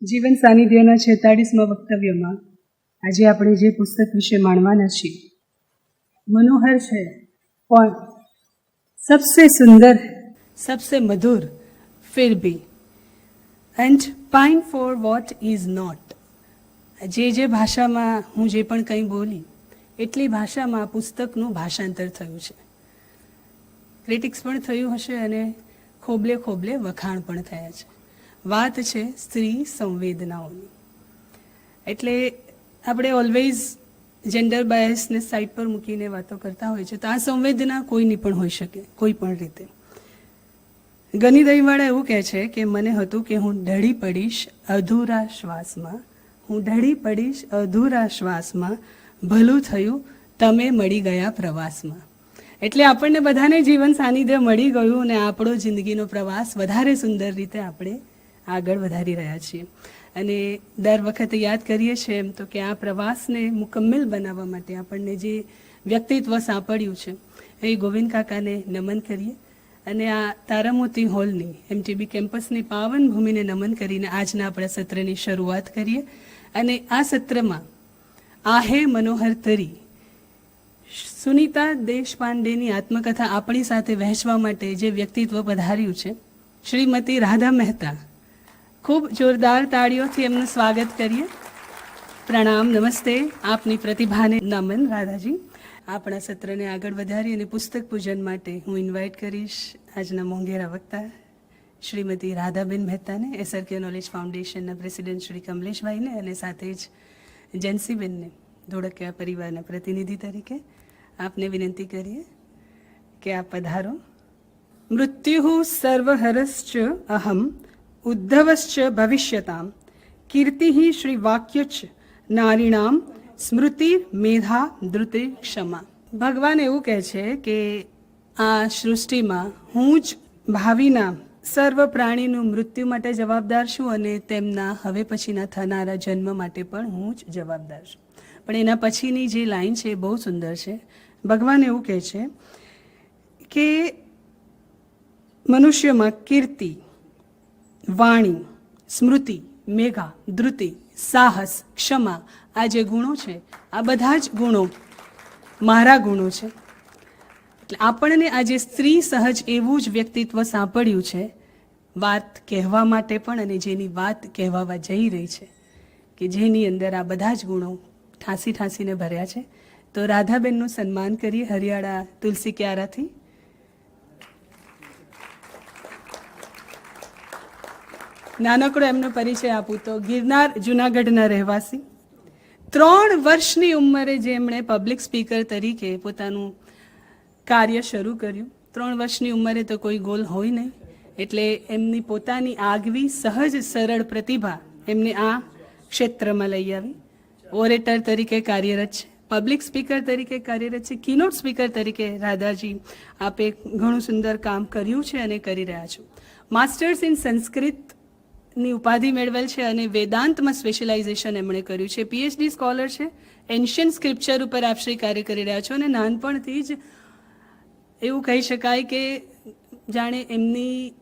જીવન સાનિધ્યના 46મા વક્તવ્યમાં આજે આપણે જે પુસ્તક વિશે માણવાના છીએ મનોહર છે, પણ સબસે સુંદર, સબસે મધુર, ફિર ભી, and pine for what is not. જે ભાષામાં હું જે પણ કંઈ બોલી એટલી ભાષામાં આ પુસ્તકનું ભાષાંતર થયું છે. ક્રિટિક્સ પણ થયું હશે અને ખોબલે ખોબલે વખાણ પણ થયા છે. વાત છે સ્ત્રી સંવેદનાઓની. એટલે આપણે ઓલવેઝ જેન્ડર બાયસને સાઈડ પર મૂકીને વાતો કરતા હોય છે, તો આ સંવેદના કોઈની પણ હોઈ શકે, કોઈ પણ રીતે. ગની દહીવાળા એવું કહે છે કે મને હતું કે હું ઢળી પડીશ અધૂરા શ્વાસમાં, હું ઢળી પડીશ અધૂરા શ્વાસમાં, ભલું થયું તમે મળી ગયા પ્રવાસમાં. એટલે આપણને બધાને જીવન સાનિધ્ય મળી ગયું અને આપણો જિંદગીનો પ્રવાસ વધારે સુંદર રીતે આપણે આગળ વધારી રહ્યા છીએ. અને દર વખતે યાદ કરીએ છીએ એમ તો કે આ પ્રવાસને મુકમ્મલ બનાવવા માટે આપણને જે વ્યક્તિત્વ સાંપડ્યું છે એ ગોવિંદ કાકાને નમન કરીએ અને આ તારામોતી હોલની MTB કેમ્પસની પાવન ભૂમિને નમન કરીને આજના આપણા સત્રની શરૂઆત કરીએ. અને આ સત્રમાં આહે મનોહર તરી સુનીતા દેશપાંડેની આત્મકથા આપણી સાથે વહેંચવા માટે જે વ્યક્તિત્વ પધાર્યું છે શ્રીમતી રાધા મહેતા. ખૂબ જોરદાર તાળીઓથી એમનું સ્વાગત કરીએ. પ્રણામ, નમસ્તે, આપની પ્રતિભાને નમન રાધાજી. આપણા સત્રને આગળ વધારી અને પુસ્તક પૂજન માટે હું ઇન્વાઇટ કરીશ આજના મોંઘેરા વક્તા શ્રીમતી રાધાબેન મહેતાને, SRK નોલેજ ફાઉન્ડેશનના પ્રેસિડેન્ટ શ્રી કમલેશભાઈને અને સાથે જ જેન્સીબેનને ધોળકિયા પરિવારના પ્રતિનિધિ તરીકે આપને વિનંતી કરીએ કે આપ પધારો. મૃત્યુ સર્વહરશ્ચ અહમ ઉદ્ધવશ્ચ ભવિષ્યતામ કીર્તિ શ્રી વાક્યચ નારીણામ સ્મૃતિ મેધા ધૃતિ ક્ષમા. ભગવાન એવું કહે છે કે આ સૃષ્ટિમાં હું જ ભાવિના સર્વ પ્રાણીનું મૃત્યુ માટે જવાબદાર છું અને તેમના હવે પછીના થનારા જન્મ માટે પણ હું જ જવાબદાર છું. પણ એના પછીની જે લાઈન છે એ બહુ સુંદર છે. ભગવાન એવું કહે છે કે મનુષ્યમાં કીર્તિ, વાણી, સ્મૃતિ, મેઘા, ધૃતિ, સાહસ, ક્ષમા, આ જે ગુણો છે આ બધા જ ગુણો મારા ગુણો છે. એટલે આપણને આજે સ્ત્રી સહજ એવું જ વ્યક્તિત્વ સાંપડ્યું છે વાત કહેવા માટે પણ, અને જેની વાત કહેવાવા જઈ રહી છે કે જેની અંદર આ બધા જ ગુણો ઠાંસી ઠાંસીને ભર્યા છે. તો રાધાબેનનું સન્માન કરીએ હરિયાળા તુલસી ક્યારાથી. નાનકડો એમનો પરિચય આપું તો ગિરનાર જુનાગઢના રહેવાસી, 3 વર્ષની ઉંમરે જેમણે પબ્લિક સ્પીકર તરીકે પોતાનું કાર્ય શરૂ કર્યું. 3 વર્ષની ઉંમરે તો કોઈ ગોલ હોય નહીં, એટલે એમની પોતાની આગવી સહજ સરળ પ્રતિભા એમને આ ક્ષેત્રમાં લઈ આવી. ઓરેટર તરીકે કાર્યરત છે, પબ્લિક સ્પીકર તરીકે કાર્યરત છે, કીનોટ સ્પીકર તરીકે રાધાજી આપે ઘણું સુંદર કામ કર્યું છે અને કરી રહ્યા છો. માસ્ટર્સ ઇન સંસ્કૃતની ઉપાધિ મેળવેલ છે અને વેદાંતમાં સ્પેશિયલાઇઝેશન એમણે કર્યું છે. PhD સ્કોલર છે. એન્શિયન્ટ સ્ક્રિપ્ચર ઉપર આપ શ્રી કાર્ય કરી રહ્યા છો અને નાનપણથી જ એવું કહી શકાય કે જાણે એમની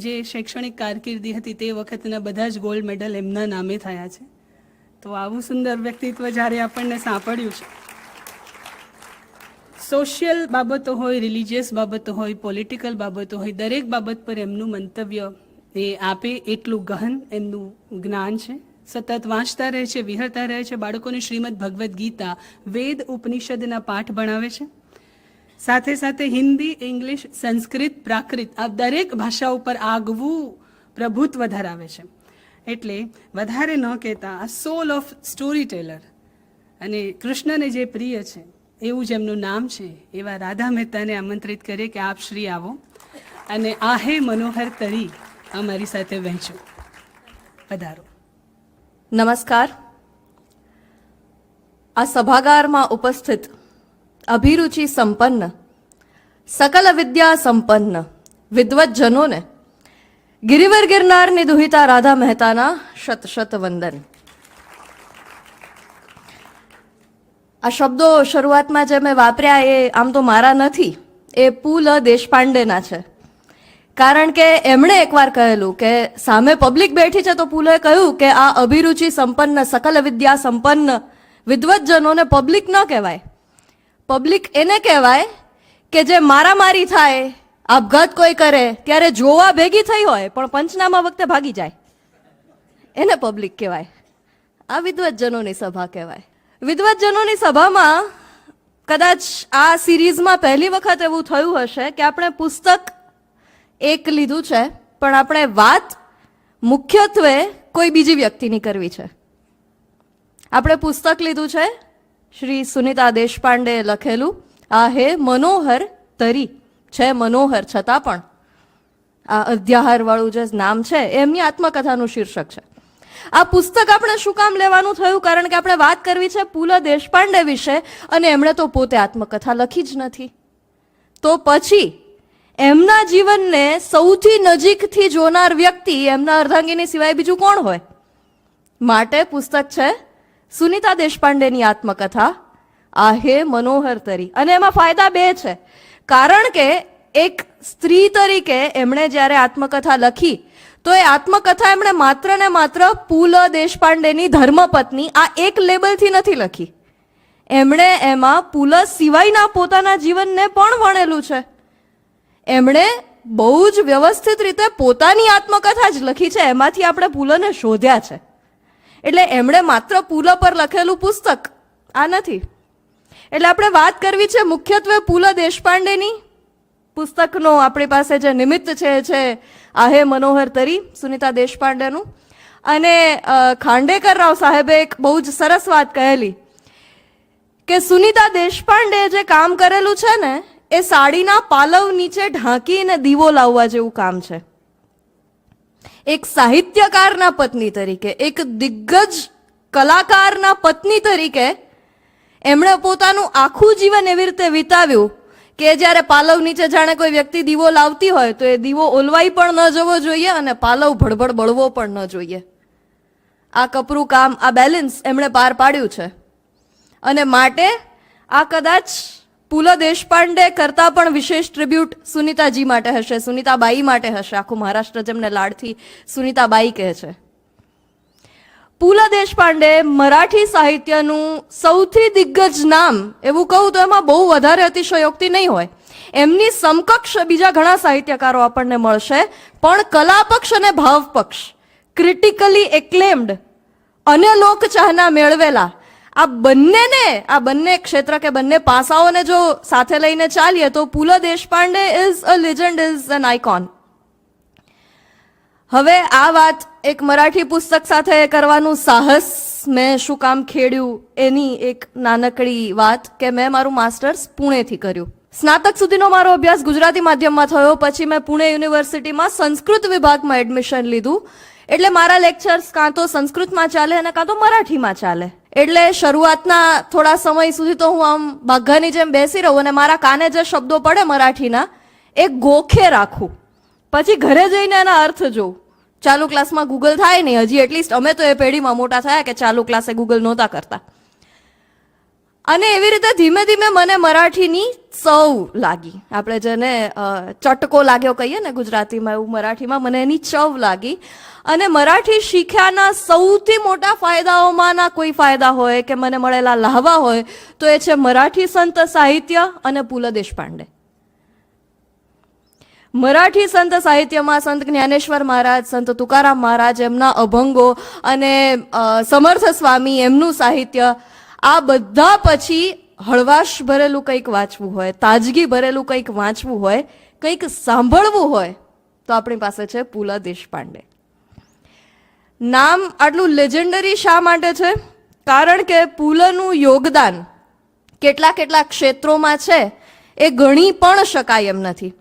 જે શૈક્ષણિક કારકિર્દી હતી તે વખતના બધા જ ગોલ્ડ મેડલ એમના નામે થયા છે. તો આવું સુંદર વ્યક્તિત્વ જ્યારે આપણને સાંપડ્યું છે, સોશિયલ બાબતો હોય, રિલિજિયસ બાબતો હોય, પોલિટિકલ બાબતો હોય, દરેક બાબત પર એમનું મંતવ્ય એ આપે એટલું ગહન એમનું જ્ઞાન છે. સતત વાંચતા રહે છે, વિહરતા રહે છે. બાળકોને શ્રીમદ ભગવદ્ ગીતા, વેદ, ઉપનિષદના પાઠ ભણાવે છે. સાથે સાથે હિન્દી, ઇંગ્લિશ, સંસ્કૃત, પ્રાકૃત આ દરેક ભાષા ઉપર આગવું પ્રભુત્વ ધરાવે છે. એટલે વધારે ન કહેતા આ સોલ ઓફ સ્ટોરી ટેલર અને કૃષ્ણને જે પ્રિય છે એવું જ એમનું નામ છે એવા રાધા મહેતાને આમંત્રિત કરીએ કે આપ શ્રી આવો અને આહે મનોહર તરી અમારી સાથે વહેંચો. પધારો. નમસ્કાર. આ સભાગારમાં ઉપસ્થિત અભિરુચિ સંપન્ન, સકલ વિદ્યા સંપન્ન વિદ્વજ્જનોને ગિરિવર ગિરનારની દુહિતા રાધા મહેતાના શત શત વંદન. આ શબ્દો શરૂઆતમાં જે મેં વાપર્યા એ આમ તો મારા નથી, એ પૂલ દેશપાંડેના છે. કારણ કે એમણે એકવાર કહેલું કે સામે પબ્લિક બેઠી છે તો પુલોએ કહ્યું કે આ અભિરુચિ સંપન્ન સકલ વિદ્યા સંપન્ન વિદ્વતજનોને પબ્લિક ન કહેવાય. પબ્લિક એને કહેવાય કે જે મારામારી થાય, આપઘાત કોઈ કરે ત્યારે જોવા ભેગી થઈ હોય પણ પંચનામા વખતે ભાગી જાય, એને પબ્લિક કહેવાય. આ વિદ્વતજનોની સભા કહેવાય. વિદ્વતજનોની સભામાં કદાચ આ સિરીઝમાં પહેલી વખત એવું થયું હશે કે આપણે પુસ્તક એક લીધું છે પણ આપણે વાત મુખ્યત્વે કોઈ બીજી વ્યક્તિની કરવી છે. આપણે પુસ્તક લીધું છે શ્રી સુનિતા દેશપાંડેએ લખેલું આ હે મનોહર તરી. છે મનોહર છતાં પણ આ અધ્યાહાર વાળું જે નામ છે એ એમની આત્મકથાનું શીર્ષક છે. આ પુસ્તક આપણે શું કામ લેવાનું થયું? કારણ કે આપણે વાત કરવી છે પુલ દેશપાંડે વિશે અને એમણે તો પોતે આત્મકથા લખી જ નથી. તો પછી એમના જીવનને સૌથી નજીકથી જોનાર વ્યક્તિ એમના અર્ધાંગીની સિવાય બીજું કોણ હોય? માટે પુસ્તક છે સુનિતા દેશપાંડેની આત્મકથા આ હે મનોહર તરી. અને એમાં ફાયદા બે છે. કારણ કે એક સ્ત્રી તરીકે એમણે જ્યારે આત્મકથા લખી તો એ આત્મકથા એમણે માત્ર ને માત્ર પુલ દેશપાંડેની ધર્મપત્ની આ એક લેબલથી નથી લખી. એમણે એમાં પુલ સિવાયના પોતાના જીવનને પણ વણેલું છે. એમણે બહુ જ વ્યવસ્થિત રીતે પોતાની આત્મકથા જ લખી છે. એમાંથી આપણે પુલને શોધ્યા છે. એટલે એમણે માત્ર પુલ પર લખેલું પુસ્તક આ નથી. એટલે આપણે વાત કરવી છે મુખ્યત્વે પુલ દેશપાંડેની. પુસ્તકનો આપણી પાસે જે નિમિત્ત છે આહે મનોહર તરી સુનિતા દેશપાંડેનું. અને ખાંડેકર રાવ સાહેબે એક બહુ જ સરસ વાત કહેલી કે સુનિતા દેશપાંડે જે કામ કરેલું છે ને એ સાડીના પાલવ નીચે ઢાંકીને દીવો લાવવા જેવું કામ છે. એક સાહિત્યકારના પત્ની તરીકે, એક દિગ્ગજ કલાકારના પત્ની તરીકે એમણે પોતાનું આખું જીવન એવી રીતે વિતાવ્યું કે જ્યારે પાલવ નીચે જાણે કોઈ વ્યક્તિ દીવો લાવતી હોય તો એ દીવો ઓલવાઈ પણ ન જવો જોઈએ અને પાલવ ભડભડ બળવો પણ ન જોઈએ. આ કપરું કામ, આ બેલેન્સ એમણે પાર પાડ્યું છે. અને માટે આ કદાચ પુલ દેશપાંડે કરતા પણ વિશેષ ટ્રિબ્યુટ સુનિતાજી માટે હશે, સુનિતાબાઈ માટે હશે. આખું મહારાષ્ટ્ર જેમને લાડથી સુનિતાબાઈ કહે છે. પુલ દેશપાંડે મરાઠી સાહિત્યનું સૌથી દિગ્ગજ નામ એવું કહું તો એમાં બહુ વધારે અતિશયોક્તિ નહીં હોય. એમની સમકક્ષ બીજા ઘણા સાહિત્યકારો આપણને મળશે, પણ કલાપક્ષ અને ભાવપક્ષ ક્રિટિકલી એક્લેમ્ડ અને લોકચાહના મેળવેલા આ બંને ક્ષેત્ર કે બંને પાસાઓને જો સાથે લઈને ચાલીએ તો Pu La Deshpande is a legend, is an icon. હવે આ વાત એક મરાઠી પુસ્તક સાથે કરવાનું સાહસ મેં શું કામ ખેડ્યું એની એક નાનકડી વાત કે મેં મારું માસ્ટર્સ પુણેથી કર્યું. સ્નાતક સુધીનો મારો અભ્યાસ ગુજરાતી માધ્યમમાં થયો. પછી મેં પુણે યુનિવર્સિટીમાં સંસ્કૃત વિભાગમાં એડમિશન લીધું. એટલે મારા લેક્ચર્સ કાં તો સંસ્કૃતમાં ચાલે અને કાં તો મરાઠીમાં ચાલે. એટલે શરૂઆતના થોડા સમય સુધી તો હું આમ બાઘાની જેમ બેસી રહું અને મારા કાને જે શબ્દો પડે મરાઠીના એ ગોખે રાખું. પછી ઘરે જઈને એના અર્થ જોઉં. ચાલુ ક્લાસમાં ગૂગલ થાય નહીં. હજી એટલીસ્ટ અમે તો એ પેઢીમાં મોટા થયા કે ચાલુ ક્લાસે ગૂગલ નહોતા કરતા. અને એવી રીતે ધીમે ધીમે મને મરાઠીની ચવ લાગી. આપણે જેને ચટકો લાગ્યો કહીએ ને ગુજરાતીમાં, એવું મરાઠીમાં મને એની ચવ લાગી. અને મરાઠી શીખ્યાના સૌથી મોટા ફાયદાઓમાંના કોઈ ફાયદા હોય કે મને મળેલા લાહવા હોય તો એ છે મરાઠી સંત સાહિત્ય અને પુલ દેશપાંડે. મરાઠી સંત સાહિત્યમાં સંત જ્ઞાનેશ્વર મહારાજ, સંત તુકારામ મહારાજ, એમના અભંગો અને સમર્થ સ્વામી એમનું સાહિત્ય, આ બધા પછી હળવાશ ભરેલું કંઈક વાંચવું હોય, તાજગી ભરેલું કંઈક વાંચવું હોય, કંઈક સાંભળવું હોય તો આપણી પાસે છે પુલ દેશપાંડે. નામ આટલું લેજેન્ડરી શા માટે છે? કારણ કે પુલનું યોગદાન કેટલા ક્ષેત્રોમાં છે એ ગણી પણ શકાય એમ નથી.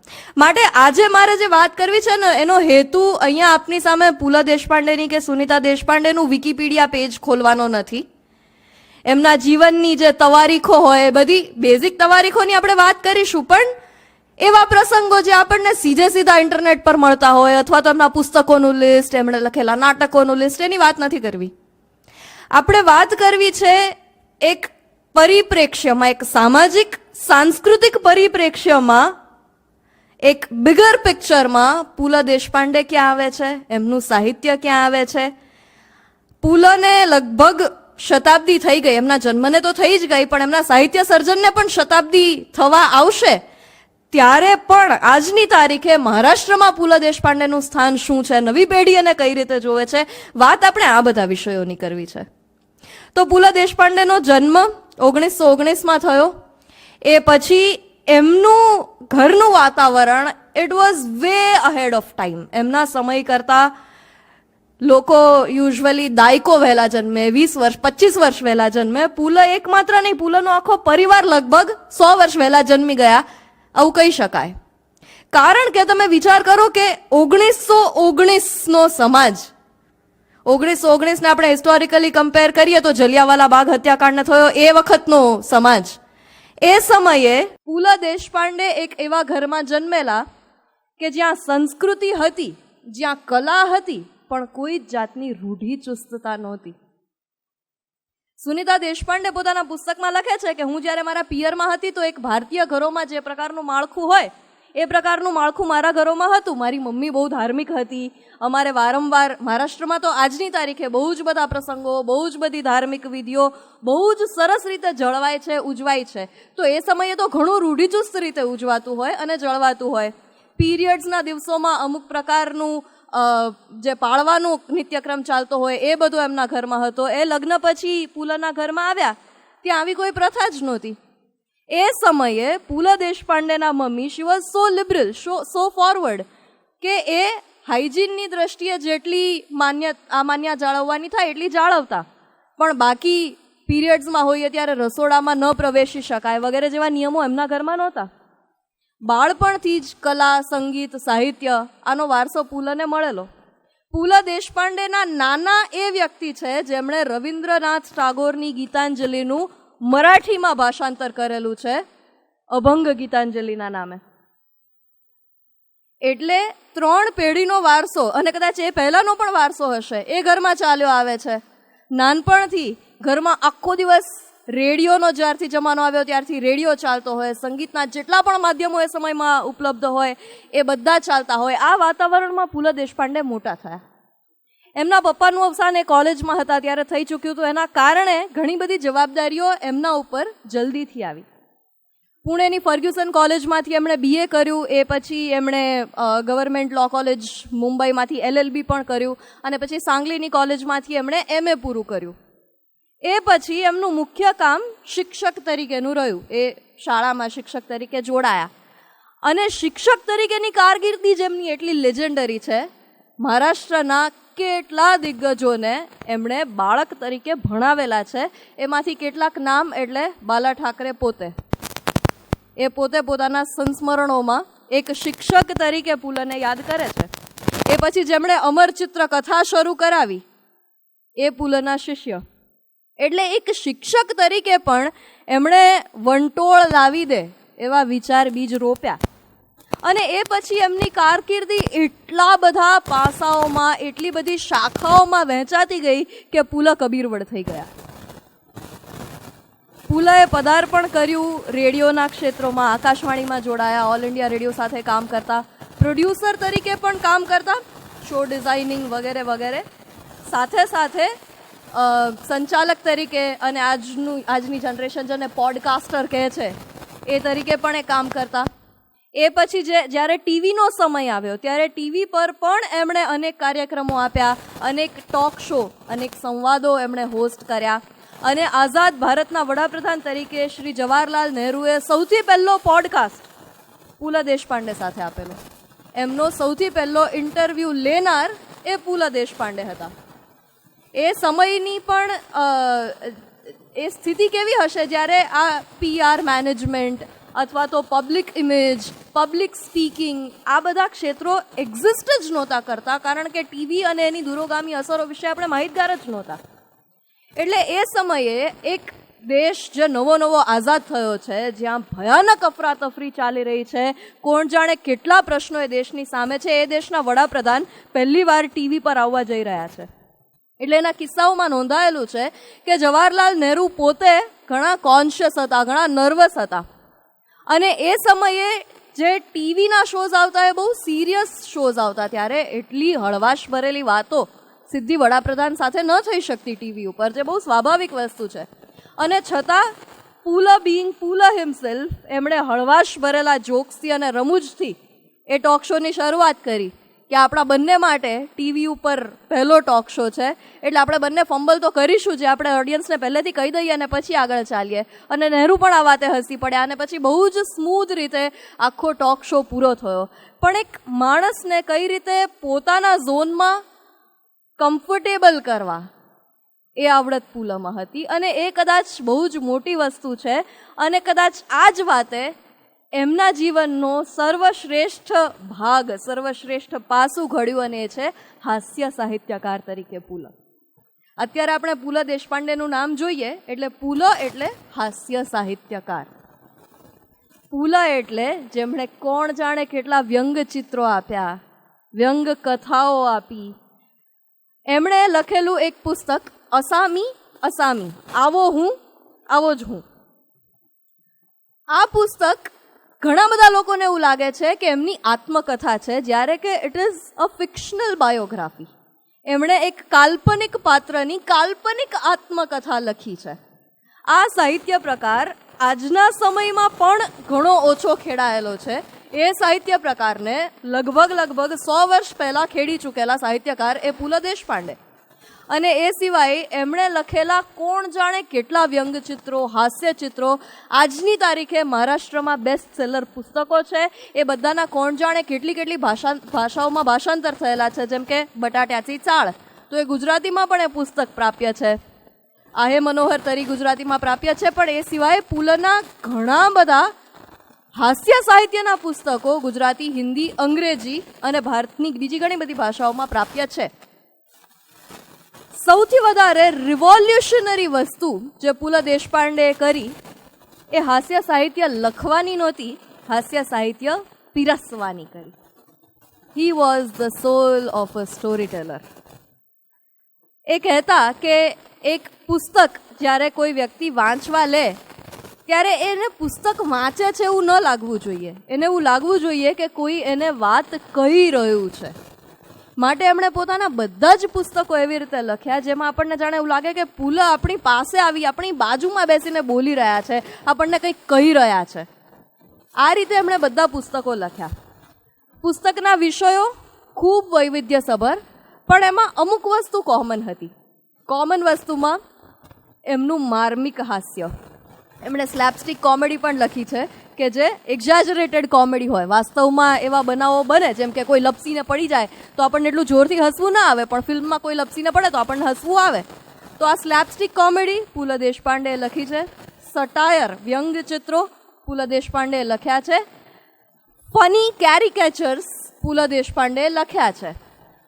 માટે આજે મારે જે વાત કરવી છે ને એનો હેતુ અહીંયા આપની સામે પુલ દેશપાંડેની કે સુનિતા દેશપાંડેનું વિકિપીડિયા પેજ ખોલવાનો નથી. એમના જીવનની જે તવારીખો હોય, બધી બેઝિક તવારીખોની આપણે વાત કરીશું, પણ એવા પ્રસંગો જે આપણને સીધા ઇન્ટરનેટ પર મળતા હોય અથવા તો એમના પુસ્તકોનું લિસ્ટ, એમણે લખેલા નાટકોનું લિસ્ટ, એની વાત નથી કરવી. આપણે વાત કરવી છે એક પરિપ્રેક્ષ્યમાં, એક સામાજિક સાંસ્કૃતિક પરિપ્રેક્ષ્યમાં એક બિગર પિક્ચરમાં પુલા દેશપાંડે ક્યાં આવે છે, એમનું સાહિત્ય ક્યાં આવે છે. પુલને લગભગ શતાબ્દી થઈ ગઈ, એમના જન્મને તો થઈ જ ગઈ, પણ એમના સાહિત્ય સર્જનને પણ શતાબ્દી થવા આવશે. ત્યારે પણ આજની તારીખે મહારાષ્ટ્રમાં પુલા દેશપાંડેનું સ્થાન શું છે, નવી પેઢી એને કઈ રીતે જોવે છે, વાત આપણે આ બધા વિષયોની કરવી છે. તો પુલા દેશપાંડેનો જન્મ 1919માં થયો. એ પછી એમનું ઘરનું વાતાવરણ it was way ahead of time. એમના સમય કરતા લોકો યુઝ્યુઅલી દાયકો વહેલા જન્મે, 20 વર્ષ 25 વર્ષ વહેલા જન્મે. પુલા એકમાત્ર નહીં, પુલાનો આખો પરિવાર લગભગ 100 વર્ષ વહેલા જન્મી ગયા, આવું કહી શકાય. કારણ કે તમે વિચાર કરો કે 1919નો સમાજ, 1919ને આપણે હિસ્ટોરિકલી કમ્પેર કરીએ તો જલિયાવાલા બાગ હત્યાકાંડ થયો એ વખતનો સમાજ. એ સમયે પુલા દેશપાંડે એક એવા ઘરમાં જન્મેલા કે જ્યાં સંસ્કૃતિ હતી, જ્યાં કલા હતી, પણ કોઈ જ જાતની રૂઢિચુસ્તતા નહોતી. સુનિતા દેશપાંડે પોતાના પુસ્તકમાં લખે છે કે હું જ્યારે મારા પિયરમાં હતી તો એક ભારતીય ઘરોમાં જે પ્રકારનું માળખું હોય એ પ્રકારનું માળખું મારા ઘરોમાં હતું. મારી મમ્મી બહુ ધાર્મિક હતી. અમારે વારંવાર મહારાષ્ટ્રમાં તો આજની તારીખે બહુ જ બધા પ્રસંગો, બહુ જ બધી ધાર્મિક વિધિઓ બહુ જ સરસ રીતે જળવાય છે, ઉજવાય છે. તો એ સમયે તો ઘણું રૂઢિચુસ્ત રીતે ઉજવાતું હોય અને જળવાતું હોય. પીરિયડ્સના દિવસોમાં અમુક પ્રકારનું જે પાળવાનો નિત્યક્રમ ચાલતો હોય એ બધો એમના ઘરમાં હતો. એ લગ્ન પછી પુલાના ઘરમાં આવ્યા ત્યાં આવી કોઈ પ્રથા જ નહોતી. એ સમયે પુલા દેશપાંડેના મમ્મી she was so liberal, so forward કે એ હાઇજીનની દ્રષ્ટિએ જેટલી માન્ય જાળવવાની થાય એટલી જાળવતા, પણ બાકી પીરિયડ્સમાં હોઈએ ત્યારે રસોડામાં ન પ્રવેશી શકાય વગેરે જેવા નિયમો એમના ઘરમાં નહોતા. બાળપણથી જ કલા, સંગીત, સાહિત્ય આનો વારસો પુલાને મળેલો. પુલા દેશપાંડેના નાના એ વ્યક્તિ છે જેમણે રવિન્દ્રનાથ ટાગોરની ગીતાંજલિનું મરાઠીમાં ભાષાંતર કરેલું છે, અભંગ ગીતાંજલિના નામે. એટલે 3 પેઢીનો વારસો, અને કદાચ એ પહેલાનો પણ વારસો હશે, એ ઘરમાં ચાલ્યો આવે છે. નાનપણથી ઘરમાં આખો દિવસ રેડિયોનો જ્યારથી જમાનો આવ્યો ત્યારથી રેડિયો ચાલતો હોય, સંગીતના જેટલા પણ માધ્યમો એ સમયમાં ઉપલબ્ધ હોય એ બધા ચાલતા હોય. આ વાતાવરણમાં પુલા દેશપાંડે મોટા થયા. એમના પપ્પાનું અવસાન એ કોલેજમાં હતા ત્યારે થઈ ચૂક્યું હતું. એના કારણે ઘણી બધી જવાબદારીઓ એમના ઉપર જલ્દીથી આવી. પુણેની ફર્ગ્યુસન કોલેજમાંથી એમણે BA કર્યું. એ પછી એમણે ગવર્મેન્ટ લો કોલેજ મુંબઈમાંથી LLB પણ કર્યું, અને પછી સાંગલીની કોલેજમાંથી એમણે MA પૂરું કર્યું. એ પછી એમનું મુખ્ય કામ શિક્ષક તરીકેનું રહ્યું. એ શાળામાં શિક્ષક તરીકે જોડાયા, અને શિક્ષક તરીકેની કારકિર્દી જેમની એટલી લેજેન્ડરી છે, મહારાષ્ટ્રના કેટલા દિગ્ગજોને એમણે બાળક તરીકે ભણાવેલા છે. એમાંથી કેટલાક નામ એટલે બાલા ઠાકરે પોતે. એ પોતે પોતાના સંસ્મરણોમાં એક શિક્ષક તરીકે પુલાને યાદ કરે છે. એ પછી જેમણે અમરચિત્ર કથા શરૂ કરાવી એ પુલાના શિષ્ય. એટલે એક શિક્ષક તરીકે પણ એમણે વંટોળ લાવી દે એવા વિચાર બીજ રોપ્યા. અને એ પછી એમની કારકિર્દી એટલા બધા પાસાઓમાં, એટલી બધી શાખાઓમાં વહેંચાતી ગઈ કે પુલા કબીરવડ થઈ ગયા. પુલાએ પદાર્પણ કર્યું રેડિયોના ક્ષેત્રોમાં, આકાશવાણીમાં જોડાયા, ઓલ ઇન્ડિયા રેડિયો સાથે કામ કરતા, પ્રોડ્યુસર તરીકે પણ કામ કરતા, શો ડિઝાઇનિંગ વગેરે વગેરે. સાથે સાથે સંચાલક તરીકે, અને આજની જનરેશન જેને પોડકાસ્ટર કહે છે એ તરીકે પણ એ કામ કરતા. એ પછી જ્યારે ટીવીનો સમય આવ્યો ત્યારે ટીવી પર પણ એમણે અનેક કાર્યક્રમો આપ્યા, અનેક ટોક શો, અનેક સંવાદો એમણે હોસ્ટ કર્યા. અને આઝાદ ભારતના વડાપ્રધાન તરીકે શ્રી જવાહરલાલ નહેરુએ સૌથી પહેલો પોડકાસ્ટ પુલા દેશપાંડે સાથે આપેલો. એમનો સૌથી પહેલો ઇન્ટરવ્યૂ લેનાર એ પુલા દેશપાંડે હતા. એ સમયની પણ એ સ્થિતિ કેવી હશે જ્યારે આ PR મેનેજમેન્ટ અથવા તો પબ્લિક ઇમેજ, પબ્લિક સ્પીકિંગ, આ બધા ક્ષેત્રો એક્ઝિસ્ટ જ નહોતા કરતા, કારણ કે ટીવી અને એની દૂરોગામી અસરો વિશે આપણે માહિતગાર જ નહોતા. એટલે એ સમયે એક દેશ જે નવો આઝાદ થયો છે, જ્યાં ભયાનક અફરાતફરી ચાલી રહી છે, કોણ જાણે કેટલા પ્રશ્નો એ દેશની સામે છે, એ દેશના વડાપ્રધાન પહેલી વાર ટીવી પર આવવા જઈ રહ્યા છે. એટલે એના કિસ્સાઓમાં નોંધાયેલું છે કે જવાહરલાલ નહેરુ પોતે ઘણા કોન્શિયસ હતા, ઘણા નર્વસ હતા. અને એ સમયે જે ટીવીના શોઝ આવતા એ બહુ સિરિયસ શોઝ આવતા, ત્યારે એટલી હળવાશ ભરેલી વાતો સીધી વડાપ્રધાન સાથે ન થઈ શકતી ટીવી ઉપર, જે બહુ સ્વાભાવિક વસ્તુ છે. અને છતાં પુલા બીઈંગ પુલા હિમસેલ્ફ એમણે હળવાશ ભરેલા જોક્સથી અને રમૂજથી એ ટોક શોની શરૂઆત કરી કે આપણા બંને માટે ટીવી ઉપર પહેલો ટોક શો છે, એટલે આપણે બંને ફંબલ તો કરીશું, જે આપણે ઓડિયન્સને પહેલેથી કહી દઈએ અને પછી આગળ ચાલીએ. અને નહેરુ પણ આ વાતે હસી પડ્યા અને પછી બહુ જ સ્મૂધ રીતે આખો ટોક શો પૂરો થયો. પણ એક માણસને કઈ રીતે પોતાના ઝોનમાં કમ્ફર્ટેબલ કરવા એ આવડત પુલામાં હતી, અને એ કદાચ બહુ જ મોટી વસ્તુ છે. અને કદાચ આ જ વાતે એમના જીવનનો સર્વશ્રેષ્ઠ ભાગ, સર્વશ્રેષ્ઠ પાસું ઘડ્યું, અને એ છે હાસ્ય સાહિત્યકાર તરીકે પુલા. અત્યારે આપણે પુલા દેશપાંડેનું નામ જોઈએ એટલે પુલા એટલે હાસ્ય સાહિત્યકાર. પુલા એટલે જેમણે કોણ જાણે કેટલા વ્યંગ ચિત્રો આપ્યા, વ્યંગ કથાઓ આપી. એમણે લખેલું એક પુસ્તક અસામી અસામી, આવો હું આવો જ હું. આ પુસ્તક ઘણા બધા લોકોને એવું લાગે છે કે એમની આત્મકથા છે, જ્યારે કે it is a fictional biography. એમણે એક કાલ્પનિક પાત્રની કાલ્પનિક આત્મકથા લખી છે. આ સાહિત્ય પ્રકાર આજના સમયમાં પણ ઘણો ઓછો ખેડાયેલો છે. એ સાહિત્ય પ્રકારને લગભગ 100 વર્ષ પહેલાં ખેડી ચૂકેલા સાહિત્યકાર એ પુલા દેશપાંડે. અને એ સિવાય એમણે લખેલા કોણ જાણે કેટલા વ્યંગચિત્રો, હાસ્ય ચિત્રો આજની તારીખે મહારાષ્ટ્રમાં બેસ્ટ સેલર પુસ્તકો છે. એ બધાના કોણ જાણે કેટલી ભાષાઓમાં ભાષાંતર થયેલા છે, જેમ કે બટાટ્યાથી ચાળ, તો એ ગુજરાતીમાં પણ એ પુસ્તક પ્રાપ્ય છે. આહે મનોહર તરી ગુજરાતીમાં પ્રાપ્ય છે. પણ એ સિવાય પુલાના ઘણા બધા હાસ્ય સાહિત્યના પુસ્તકો ગુજરાતી, હિન્દી, અંગ્રેજી અને ભારતની બીજી ઘણી બધી ભાષાઓમાં પ્રાપ્ય છે. સૌથી વધારે રિવોલ્યુશનરી વસ્તુ જે પુલા દેશપાંડેએ કરી એ હાસ્ય સાહિત્ય લખવાની નહોતી, હાસ્ય સાહિત્ય પીરસવાની કરી. He was the soul of a story teller. એ કહેતા કે એક પુસ્તક જ્યારે કોઈ વ્યક્તિ વાંચવા લે ત્યારે એને પુસ્તક વાંચે છે એવું ન લાગવું જોઈએ. એને એવું લાગવું જોઈએ કે કોઈ એને વાત કહી રહ્યું છે. માટે એમણે પોતાના બધા જ પુસ્તકો એવી રીતે લખ્યા જેમાં આપણને જાણે એવું લાગે કે પુલા આપણી પાસે આવી, આપણી બાજુમાં બેસીને બોલી રહ્યા છે, આપણને કંઈક કહી રહ્યા છે. આ રીતે એમણે બધા પુસ્તકો લખ્યા. પુસ્તકના વિષયો ખૂબ વૈવિધ્યસભર, પણ એમાં અમુક વસ્તુ કોમન હતી. કોમન વસ્તુમાં એમનું માર્મિક હાસ્ય. એમણે સ્લેપસ્ટિક કોમેડી પણ લખી છે કે જે એક્ઝેજરેટેડ કોમેડી હોય. વાસ્તવમાં એવા બનાવો બને, જેમ કે કોઈ લપસીને પડી જાય તો આપણને એટલું જોરથી હસવું ના આવે, પણ ફિલ્મમાં કોઈ લપસીને પડે તો આપણને હસવું આવે. તો આ સ્લેપસ્ટિક કોમેડી પુલા દેશપાંડેએ લખી છે. સટાયર, વ્યંગ ચિત્રો પુલા દેશપાંડેએ લખ્યા છે. ફની કેરિકેચર્સ પુલા દેશપાંડેએ લખ્યા છે.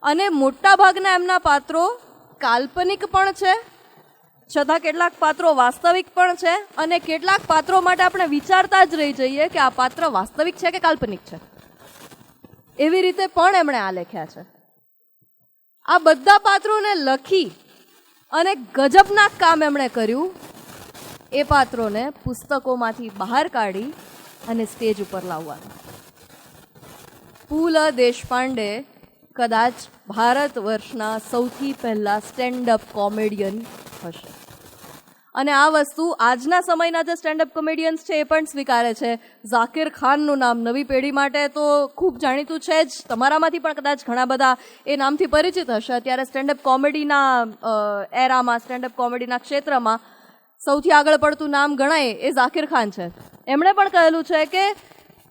અને મોટાભાગના એમના પાત્રો કાલ્પનિક પણ છે, છતાં કેટલાક પાત્રો વાસ્તવિક પણ છે, અને કેટલાક પાત્રો માટે આપણે વિચારતા જ રહી જઈએ કે આ પાત્ર વાસ્તવિક છે કે કાલ્પનિક છે. એવી રીતે પણ એમણે આ લખ્યા છે. આ બધા પાત્રોને લખી અને ગજબના કામ એમણે કર્યું એ પાત્રોને પુસ્તકોમાંથી બહાર કાઢી અને સ્ટેજ ઉપર લાવવાનું. પુલા દેશપાંડે કદાચ ભારત વર્ષના સૌથી પહેલા સ્ટેન્ડઅપ કોમેડિયન હશે. અને આ વસ્તુ આજના સમયના જે સ્ટેન્ડઅપ કોમેડિયન્સ છે એ પણ સ્વીકારે છે. ઝાકિર ખાનનું નામ નવી પેઢી માટે તો ખૂબ જાણીતું છે જ, તમારામાંથી પણ કદાચ ઘણા બધા એ નામથી પરિચિત હશે. અત્યારે સ્ટેન્ડઅપ કોમેડીના એરામાં, સ્ટેન્ડઅપ કોમેડીના ક્ષેત્રમાં સૌથી આગળ પડતું નામ ગણાય એ ઝાકિર ખાન છે. એમણે પણ કહેલું છે કે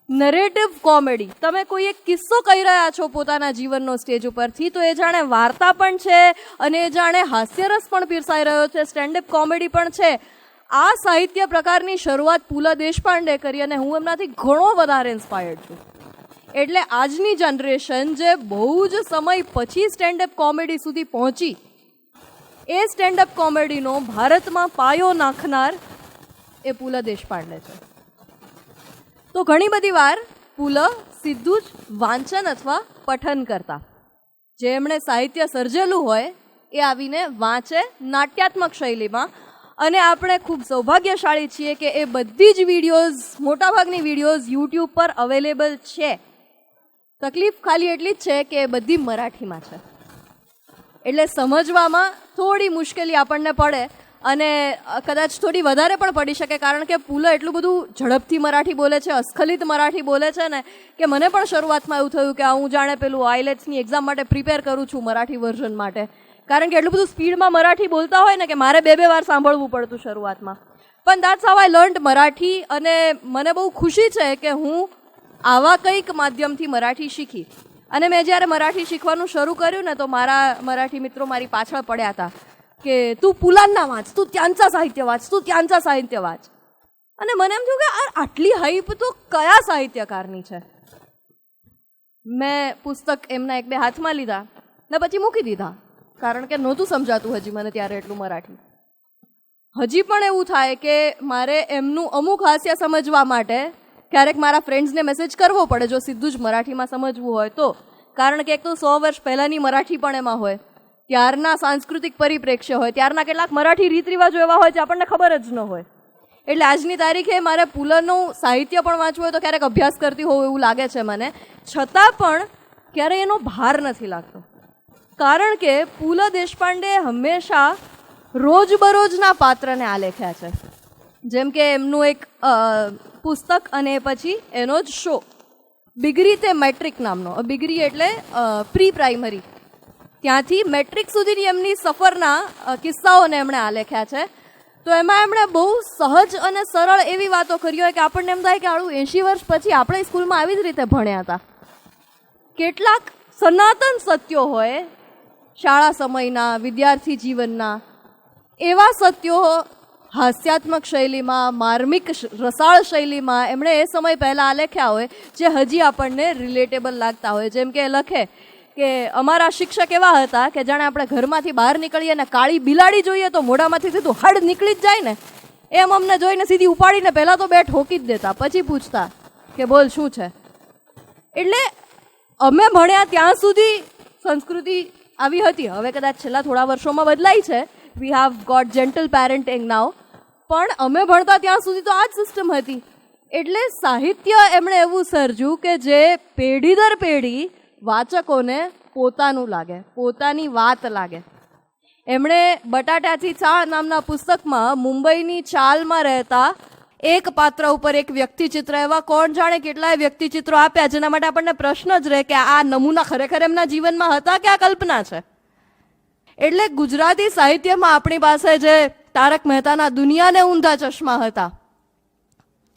નરેટિવ કોમેડી, તમે કોઈ એક કિસ્સો કહી રહ્યા છો પોતાના જીવનનો સ્ટેજ ઉપરથી, તો એ જાણે વાર્તા પણ છે અને એ જાણે હાસ્યરસ પણ પીરસાઈ રહ્યો છે, સ્ટેન્ડઅપ કોમેડી પણ છે. આ સાહિત્ય પ્રકારની શરૂઆત પુલા દેશપાંડે કરી અને હું એમનાથી ઘણો વધારે ઇન્સ્પાયર્ડ છું. એટલે આજની જનરેશન જે બહુ જ સમય પછી સ્ટેન્ડઅપ કોમેડી સુધી પહોંચી, એ સ્ટેન્ડઅપ કોમેડીનો ભારતમાં પાયો નાખનાર એ પુલા દેશપાંડે છે. તો ઘણી બધી વાર પુલા સીધું જ વાંચન અથવા પઠન કરતા. જે એમણે સાહિત્ય સર્જેલું હોય એ આવીને વાંચે નાટ્યાત્મક શૈલીમાં, અને આપણે ખૂબ સૌભાગ્યશાળી છીએ કે એ બધી જ વિડીયોઝ, મોટાભાગની વિડીયોઝ યુટ્યુબ પર અવેલેબલ છે. તકલીફ ખાલી એટલી જ છે કે એ બધી મરાઠીમાં છે, એટલે સમજવામાં થોડી મુશ્કેલી આપણને પડે અને કદાચ થોડી વધારે પણ પડી શકે, કારણ કે પુલ એટલું બધું ઝડપથી મરાઠી બોલે છે, અસ્ખલિત મરાઠી બોલે છે ને કે મને પણ શરૂઆતમાં એવું થયું કે હું જાણે પેલું આઈલેટ્સની એક્ઝામ માટે પ્રિપેર કરું છું મરાઠી વર્ઝન માટે, કારણ કે એટલું બધું સ્પીડમાં મરાઠી બોલતા હોય ને કે મારે બે વાર સાંભળવું પડતું શરૂઆતમાં. પણ that's how I learned Marathi, અને મને બહુ ખુશી છે કે હું આવા કંઈક માધ્યમથી મરાઠી શીખી. અને મેં જ્યારે મરાઠી શીખવાનું શરૂ કર્યું ને તો મારા મરાઠી મિત્રો મારી પાછળ પડ્યા હતા કે તું પુલાનના વાંચ, તું ત્યાંचा સાહિત્ય વાંચ, તું ત્યાંचा સાહિત્ય વાંચ. અને મને એમ થયું કે આટલી હાઈપ તો કયા સાહિત્યકારની છે. મેં પુસ્તક એમના એક બે હાથમાં લીધા ને પછી મૂકી દીધા, કારણ કે નહોતું સમજાતું હજી મને ત્યારે એટલું મરાઠી. હજી પણ એવું થાય કે મારે એમનું અમુક હાસ્ય સમજવા માટે ક્યારેક મારા ફ્રેન્ડ્સને મેસેજ કરવો પડે જો સીધું જ મરાઠીમાં સમજવું હોય તો, કારણ કે એક તો 100 વર્ષ પહેલાંની મરાઠી પણ એમાં હોય, ત્યારના સાંસ્કૃતિક પરિપ્રેક્ષ્ય હોય, ત્યારના કેટલાક મરાઠી રીત રિવાજો એવા હોય જે આપણને ખબર જ ન હોય. એટલે આજની તારીખે મારે પુલનું સાહિત્ય પણ વાંચવું હોય તો ક્યારેક અભ્યાસ કરતી હોઉં એવું લાગે છે મને, છતાં પણ ક્યારેય એનો ભાર નથી લાગતો, કારણ કે પુલ દેશપાંડે હંમેશા રોજબરોજના પાત્રને આલેખ્યા છે. જેમ કે એમનું એક પુસ્તક અને પછી એનો જ શો બિગરી તે મેટ્રિક નામનો, બિગરી એટલે પ્રી પ્રાઇમરી, ત્યાંથી મેટ્રિક સુધીની એમની સફરના કિસ્સાઓને એમણે આલેખ્યા છે. તો એમાં એમણે બહુ સહજ અને સરળ એવી વાતો કરી હોય કે આપણને એમ થાય કે 80 વર્ષ પછી આપણે સ્કૂલમાં આવી જ રીતે ભણ્યા હતા. કેટલાક સનાતન સત્યો હોય શાળા સમયના, વિદ્યાર્થી જીવનના, એવા સત્યો હાસ્યાત્મક શૈલીમાં, માર્મિક રસાળ શૈલીમાં એમણે એ સમય પહેલાં આલેખ્યા હોય જે હજી આપણને રિલેટેબલ લાગતા હોય. જેમ કે લખે કે અમારા શિક્ષક એવા હતા કે જાણે આપણે ઘરમાંથી બહાર નીકળીએ અને કાળી બિલાડી જોઈએ તો મોઢામાંથી સીધું હડ નીકળી જ જાય ને, એમ અમને જોઈને સીધી ઉપાડીને પહેલાં તો બે ઠોકી જ દેતા, પછી પૂછતા કે બોલ શું છે. એટલે અમે ભણ્યા ત્યાં સુધી સંસ્કૃતિ આવી હતી. હવે કદાચ છેલ્લા થોડા વર્ષોમાં બદલાઈ છે, we have got gentle parenting now, પણ અમે ભણતા ત્યાં સુધી તો આ જ સિસ્ટમ હતી. એટલે સાહિત્ય એમણે એવું સર્જ્યું કે જે પેઢી દર પેઢી વાચકોને પોતાનું લાગે, પોતાની વાત લાગે. એમણે બટાટાથી ચાળ નામના પુસ્તકમાં મુંબઈની ચાલમાં રહેતા એક પાત્ર ઉપર એક વ્યક્તિચિત્ર, એવા કોણ જાણે કેટલાય વ્યક્તિચિત્રો આપ્યા જેના માટે આપણને પ્રશ્ન જ રહે કે આ નમૂના ખરેખર એમના જીવનમાં હતા કે આ કલ્પના છે. એટલે ગુજરાતી સાહિત્યમાં આપણી પાસે જે તારક મહેતાના દુનિયાને ઊંધા ચશ્મા હતા,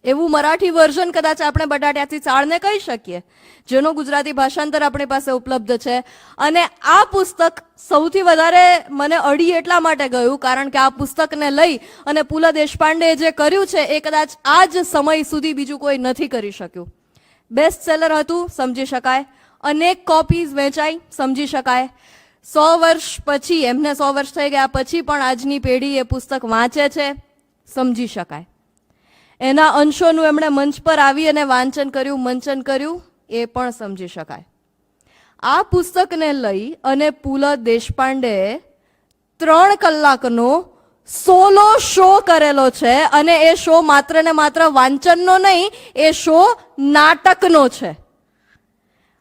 એવું મરાઠી વર્ઝન કદાચ આપણે બટાટાથી ચાળને કહી શકીએ, જેનો ગુજરાતી ભાષાંતર આપણી પાસે ઉપલબ્ધ છે. અને આ પુસ્તક સૌથી વધારે મને અડી એટલા માટે ગયું કારણ કે આ પુસ્તકને લઈ અને પુલ દેશપાંડેએ જે કર્યું છે એ કદાચ આ જ સમય સુધી બીજું કોઈ નથી કરી શક્યું. બેસ્ટ સેલર હતું, સમજી શકાય, અનેક કોપીઝ વેચાઈ, સમજી શકાય. 100 વર્ષ પછી, એમને 100 વર્ષ થઈ ગયા પછી પણ આજની પેઢી એ પુસ્તક વાંચે છે, સમજી શકાય. એના અંશોનું એમણે મંચ પર આવી અને વાંચન કર્યું, મંચન કર્યું, એ પણ સમજી શકાય. આ પુસ્તકને લઈ અને પુલ દેશપાંડેએ 3 કલાકનો સોલો શો કરેલો છે, અને એ શો માત્ર ને માત્ર વાંચનનો નહીં, એ શો નાટકનો છે.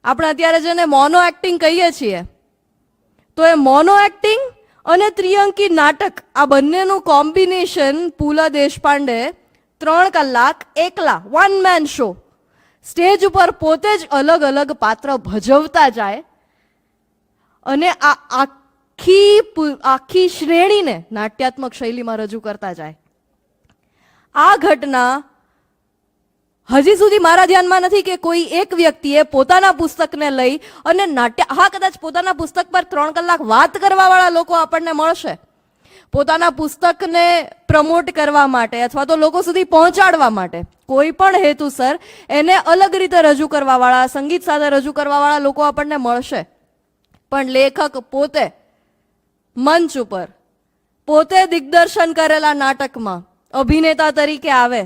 આપણે અત્યારે જેને મોનો એક્ટિંગ કહીએ છીએ, તો એ મોનો એક્ટિંગ અને ત્રિઅંકી નાટક આ બંનેનું કોમ્બિનેશન પુલ દેશપાંડે 3 કલાક એકલા, 1 મેન શો, સ્ટેજ ઉપર પોતે જ અલગ અલગ પાત્ર ભજવતા જાય અને આ આખી શ્રેણીને નાટ્યાત્મક શૈલીમાં રજૂ કરતા જાય. આ ઘટના હજી સુધી મારા ધ્યાનમાં નથી કે કોઈ એક વ્યક્તિએ પોતાના પુસ્તકને લઈ અને હા, કદાચ પોતાના પુસ્તક પર 3 કલાક વાત કરવાવાળા લોકો આપણને મળશે, પોતાના પુસ્તકને પ્રમોટ કરવા માટે અથવા તો લોકો સુધી પહોંચાડવા માટે, કોઈ પણ હેતુસર એને અલગ રીતે રજૂ કરવાવાળા, સંગીત સાથે રજૂ કરવાવાળા લોકો આપણને મળશે. પણ લેખક પોતે મંચ ઉપર, પોતે દિગ્દર્શન કરેલા નાટકમાં અભિનેતા તરીકે આવે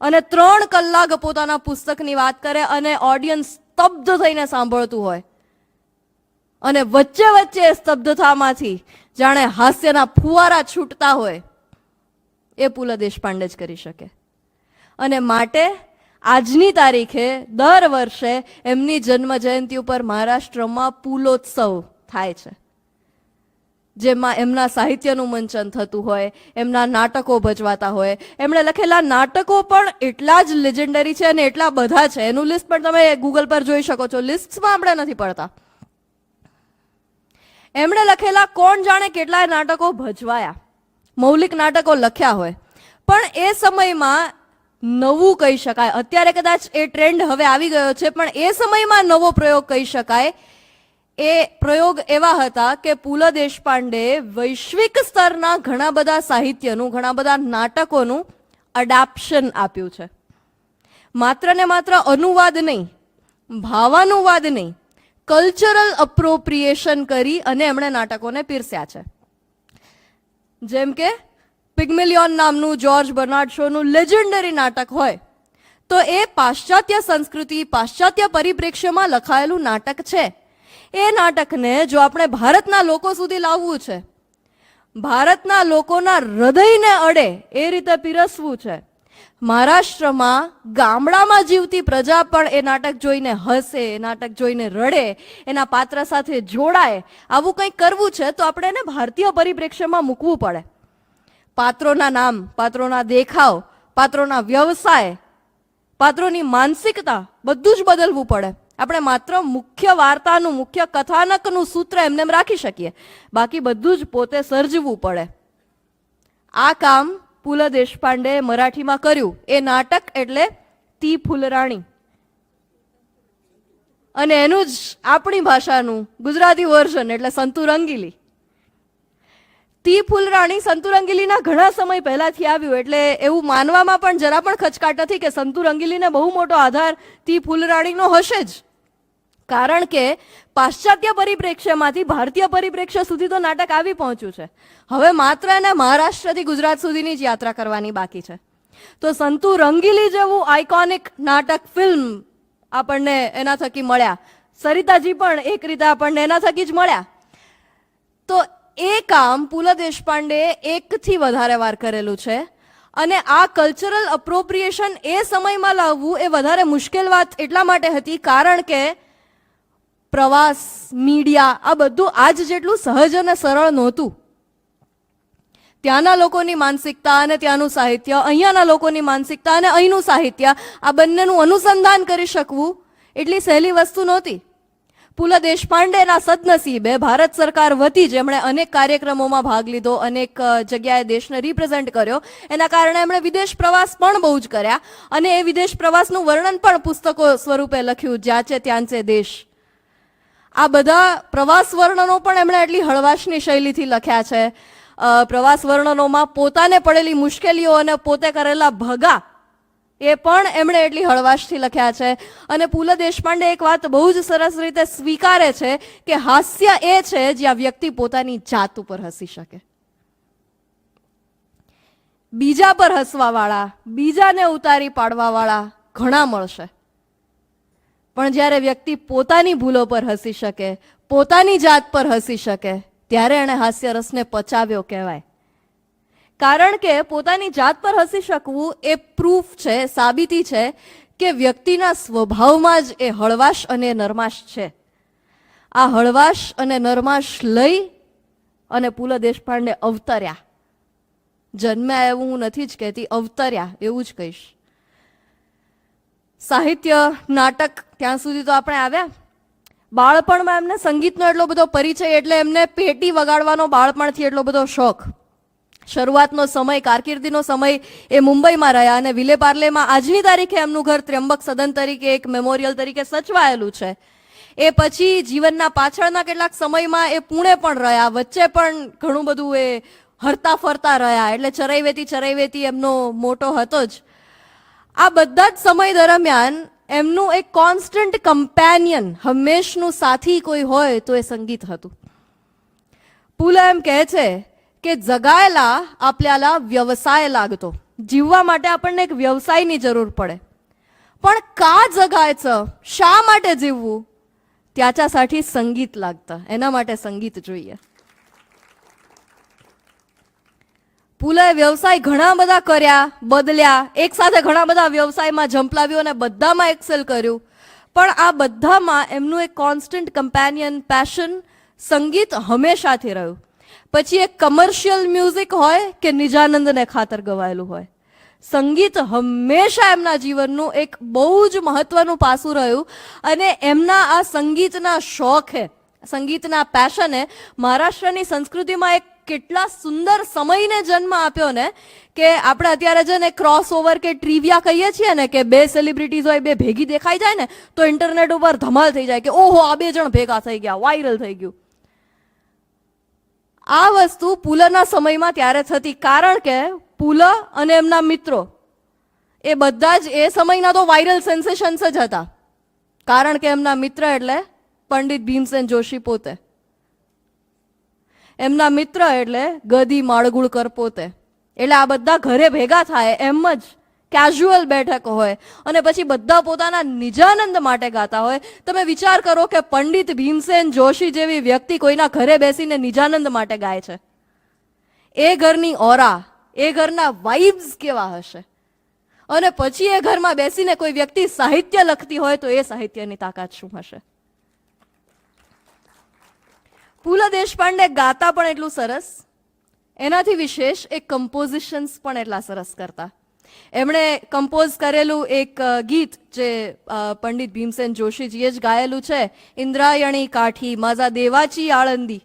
અને 3 કલાક પોતાના પુસ્તકની વાત કરે અને ઓડિયન્સ સ્તબ્ધ થઈને સાંભળતું હોય, અને વચ્ચે વચ્ચે સ્તબ્ધતામાંથી જાણે હાસ્યના ફુવારા છૂટતા હોય, એ પુલ દેશપાંડે જ કરી શકે. અને માટે આજની તારીખે દર વર્ષે એમની જન્મ જયંતિ ઉપર મહારાષ્ટ્રમાં પુલોત્સવ થાય છે, જેમાં એમના સાહિત્યનું મંચન થતું હોય, એમના નાટકો ભજવાતા હોય. એમણે લખેલા નાટકો પણ એટલા જ લેજેન્ડરી છે અને એટલા બધા છે, એનું લિસ્ટ પણ તમે ગૂગલ પર જોઈ શકો છો. લિસ્ટમાં આપણે નથી પડતા. એમણે લખેલા કોણ જાણે કેટલાય નાટકો ભજવાયા, મૌલિક નાટકો લખ્યા હોય. પણ એ સમયમાં નવું કહી શકાય, અત્યારે કદાચ એ ટ્રેન્ડ હવે આવી ગયો છે, પણ એ સમયમાં નવો પ્રયોગ કહી શકાય. એ પ્રયોગ એવા હતા કે પુલ દેશપાંડે વૈશ્વિક સ્તરના ઘણા બધા સાહિત્યનું, ઘણા બધા નાટકોનું અડાપ્શન આપ્યું છે. માત્ર ને માત્ર અનુવાદ નહીં, ભાવાનુવાદ નહીં, કલ્ચરલ અપ્રોપ્રિએશન કરી અને એમણે નાટકોને પીરસ્યા છે. જેમ કે પિગ્મેલિયોન નામનું જોર્જ બર્નાર્ડ શોનું લેજેન્ડરી નાટક હોય, તો એ પાશ્ચાત્ય સંસ્કૃતિ, પાશ્ચાત્ય પરિપ્રેક્ષ્યમાં લખાયેલું નાટક છે. એ નાટકને જો આપણે ભારતના લોકો સુધી લાવવું છે, ભારતના લોકોના હૃદયને અડે એ રીતે પીરસવું છે, મહારાષ્ટ્રમાં ગામડામાં જીવતી પ્રજા પણ એ નાટક જોઈને હસે, એ નાટક જોઈને રડે, એના પાત્ર સાથે જોડાય, આવું કંઈક કરવું છે તો આપણે એને ભારતીય પરિપ્રેક્ષ્યમાં મૂકવું પડે. પાત્રોના નામ, પાત્રોના દેખાવ, પાત્રોના વ્યવસાય, પાત્રોની માનસિકતા બધું જ બદલવું પડે. આપણે માત્ર મુખ્ય વાર્તાનું, મુખ્ય કથાનકનું સૂત્ર એમને રાખી શકીએ, બાકી બધું જ પોતે સર્જવું પડે. આ કામ પુલ દેશપાંડે મરાઠીમાં કર્યું. એ નાટક એટલે તી ફૂલરાણી, અને એનું જ આપણી ભાષાનું ગુજરાતી વર્ઝન એટલે સંતુ રંગીલી. તી ફૂલરાણી સંતુ રંગીલીના ઘણા સમય પહેલાથી આવ્યું, એટલે એવું માનવામાં પણ જરા પણ ખચકાટ નથી કે સંતુ રંગીલીને બહુ મોટો આધાર તી ફૂલરાણીનો હશે જ. કારણ કે પાશ્ચાત્ય પરિપ્રેક્ષ્યમાંથી ભારતીય પરિપ્રેક્ષ્ય સુધી તો નાટક આવી પહોંચ્યું છે. હવે માત્ર એને મહારાષ્ટ્રથી ગુજરાત સુધીની જ યાત્રા કરવાની બાકી છે. તો સંતુ રંગીલી જેવું આઇકોનિક નાટક, ફિલ્મ આપણને એના થકી મળ્યા. સરિતાજી પણ એક રીતે આપણને એના થકી જ મળ્યા. તો એ કામ પુલ દેશપાંડે એકથી વધારે વાર કરેલું છે. અને આ કલ્ચરલ અપ્રોપ્રિએશન એ સમયમાં લાવવું એ વધારે મુશ્કેલ વાત એટલા માટે હતી, કારણ કે પ્રવાસ, મીડિયા આ બધું આજ જેટલું સહજ અને સરળ નહોતું. ત્યાંના લોકોની માનસિકતા અને ત્યાંનું સાહિત્ય, અહીંયાના લોકોની માનસિકતા અને અહીંનું સાહિત્ય, આ બંનેનું અનુસંધાન કરી શકવું એટલી સહેલી વસ્તુ નહોતી. પુલ દેશપાંડેના સદનસીબે ભારત સરકાર વતી જેમણે અનેક કાર્યક્રમોમાં ભાગ લીધો, અનેક જગ્યાએ દેશને રિપ્રેઝેન્ટ કર્યો, એના કારણે એમણે વિદેશ પ્રવાસ પણ બહુ જ કર્યા. અને એ વિદેશ પ્રવાસનું વર્ણન પણ પુસ્તકો સ્વરૂપે લખ્યું, જ્યાં છે ત્યાં છે દેશ. આ બધા પ્રવાસ વર્ણનો પણ એમણે એટલી હળવાશની શૈલીથી લખ્યા છે. પ્રવાસ વર્ણનોમાં પોતાને પડેલી મુશ્કેલીઓ અને પોતે કરેલા ભગા એ પણ એમણે એટલી હળવાશથી લખ્યા છે. અને પુલ દેશપાંડે એક વાત બહુ જ સરસ રીતે સ્વીકારે છે કે હાસ્ય એ છે જ્યાં વ્યક્તિ પોતાની જાત ઉપર હસી શકે. બીજા પર હસવાવાળા, બીજાને ઉતારી પાડવાવાળા ઘણા મળશે, પણ જ્યારે વ્યક્તિ પોતાની ભૂલો પર હસી શકે, પોતાની જાત પર હસી શકે, ત્યારે એણે હાસ્ય રસને પચાવ્યો કહેવાય. કારણ કે પોતાની જાત પર હસી શકવું એ પ્રૂફ છે, સાબિતી છે કે વ્યક્તિના સ્વભાવમાં જ એ હળવાશ અને નરમાશ છે. આ હળવાશ અને નરમાશ લઈ અને પુલ દેશપાંડે અવતર્યા. જન્મ્યા એવું હું નથી જ કહેતી, અવતર્યા એવું જ કહીશ. સાહિત્ય, નાટક ત્યાં સુધી તો આપણે આવ્યા. બાળપણમાં એમને સંગીતનો એટલો બધો પરિચય, એટલે એમને પેટી વગાડવાનો બાળપણથી એટલો બધો શોખ. શરૂઆતનો સમય, કારકિર્દીનો સમય એ મુંબઈમાં રહ્યા અને વિલે પાર્લેમાં આજની તારીખે એમનું ઘર ત્ર્યંબક સદન તરીકે એક મેમોરિયલ તરીકે સચવાયેલું છે. એ પછી જીવનના પાછળના કેટલાક સમયમાં એ પુણે પણ રહ્યા, વચ્ચે પણ ઘણું બધું એ હરતા ફરતા રહ્યા, એટલે ચરૈવેતી એમનો મોટો હતો જ. આ બધા જ સમય દરમિયાન એમનું એક કોન્સ્ટન્ટ કમ્પેનિયન, હંમેશનું સાથી કોઈ હોય તો એ સંગીત હતું. પુલ એમ કહે છે કે जगायला आपल्याला व्यवसाय लागतो. जीववा માટે આપણને એક વ્યવસાયની જરૂર પડે, પણ का जगायचं, શા માટે જીવવું, त्याच्यासाठी संगीत लागतं. એના માટે સંગીત જોઈએ. પુલાએ વ્યવસાય ઘણા બધા કર્યા, બદલ્યા, એક સાથે ઘણા બધા વ્યવસાયમાં ઝંપલાવ્યું અને બધામાં એક્સેલ કર્યું. પણ આ બધામાં એમનું એક કોન્સ્ટન્ટ કમ્પેનિયન પેશન સંગીત હંમેશાથી રહ્યું. પછી એક કમર્શિયલ મ્યુઝિક હોય કે નિજાનંદને ખાતર ગવાયેલું હોય, સંગીત હંમેશા એમના જીવનનું એક બહુ જ મહત્વનું પાસું રહ્યું. અને એમના આ સંગીતના શોખે, સંગીતના પેશને મહારાષ્ટ્રની સંસ્કૃતિમાં એક કેટલા સુંદર સમયને જન્મ આપ્યો ને, કે આપણે અત્યારે છે ને ક્રોસ ઓવર કે ટ્રીવિયા કહીએ છીએ ને, કે બે સેલિબ્રિટીઝ હોય, બે ભેગી દેખાઈ જાય ને તો ઇન્ટરનેટ ઉપર ધમાલ થઈ જાય કે ઓહો આ બે જણ ભેગા થઈ ગયા, વાયરલ થઈ ગયું. આ વસ્તુ પુલના સમયમાં ત્યારે થતી, કારણ કે પુલ અને એમના મિત્રો એ બધા જ એ સમયના તો વાયરલ સેન્સેશન્સ જ હતા, કારણ કે એમના મિત્ર એટલે પંડિત ભીમસેન જોશી પોતે, એમના મિત્ર એટલે ગદી માળગુળકર પોતે. એટલે આ બધા ઘરે ભેગા થાય, એમ જ કેઝ્યુઅલ બેઠક હોય અને પછી બધા પોતાના નિજાનંદ માટે ગાતા હોય. તમે વિચાર કરો કે પંડિત ભીમસેન જોશી જેવી વ્યક્તિ કોઈના ઘરે બેસીને નિજાનંદ માટે ગાય છે, એ ઘરની ઓરા, એ ઘરના વાઇબ્સ કેવા હશે. અને પછી એ ઘરમાં બેસીને કોઈ વ્યક્તિ સાહિત્ય લખતી હોય તો એ સાહિત્યની તાકાત શું હશે. પુલ દેશપાંડે ગાતા પણ એટલું સરસ, એનાથી વિશેષ એક કમ્પોઝિશન્સ પણ એટલા સરસ કરતા. એમણે કમ્પોઝ કરેલું એક ગીત જે પંડિત ભીમસેન જોશીજીએ જ ગાયેલું છે, ઇન્દ્રાયણી કાઠી માઝા દેવાચી આળંદી.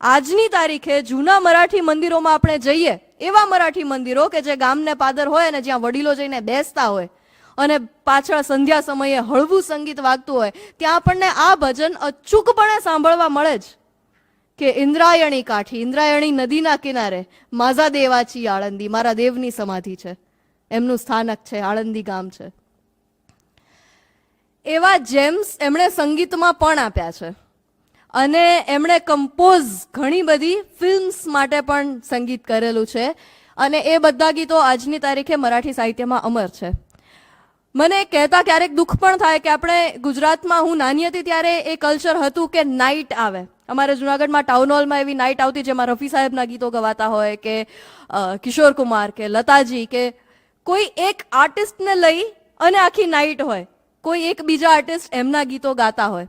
આજની તારીખે જૂના મરાઠી મંદિરોમાં આપણે જઈએ, એવા મરાઠી મંદિરો કે જે ગામને પાદર હોય અને જ્યાં વડીલો જઈને બેસતા હોય અને પાછળ સંધ્યા સમયે હળવું સંગીત વાગતું હોય, ત્યાં આપણને આ ભજન અચૂકપણે સાંભળવા મળે જ કે ઇન્દ્રાયણી કાઠી, ઇન્દ્રાયણી નદીના કિનારે માઝા દેવાચી આળંદી, મારા દેવની સમાધિ છે, એમનું સ્થાનક છે, આળંદી ગામ છે. એવા જેમ્સ એમણે સંગીતમાં પણ આપ્યા છે અને એમણે કમ્પોઝ ઘણી બધી ફિલ્મ્સ માટે પણ સંગીત કરેલું છે અને એ બધા ગીતો આજની તારીખે મરાઠી સાહિત્યમાં અમર છે. મને કહેતા ક્યારેક દુઃખ પણ થાય કે આપણે ગુજરાતમાં, હું નાની હતી ત્યારે એ કલ્ચર હતું કે નાઇટ આવે. અમારે જુનાગઢમાં ટાઉન હોલમાં એવી નાઇટ આવતી જેમાં રફી સાહેબના ગીતો ગવાતા હોય કે કિશોર કુમાર કે લતાજી કે કોઈ એક આર્ટિસ્ટને લઈ અને આખી નાઇટ હોય, કોઈ એક બીજા આર્ટિસ્ટ એમના ગીતો ગાતા હોય.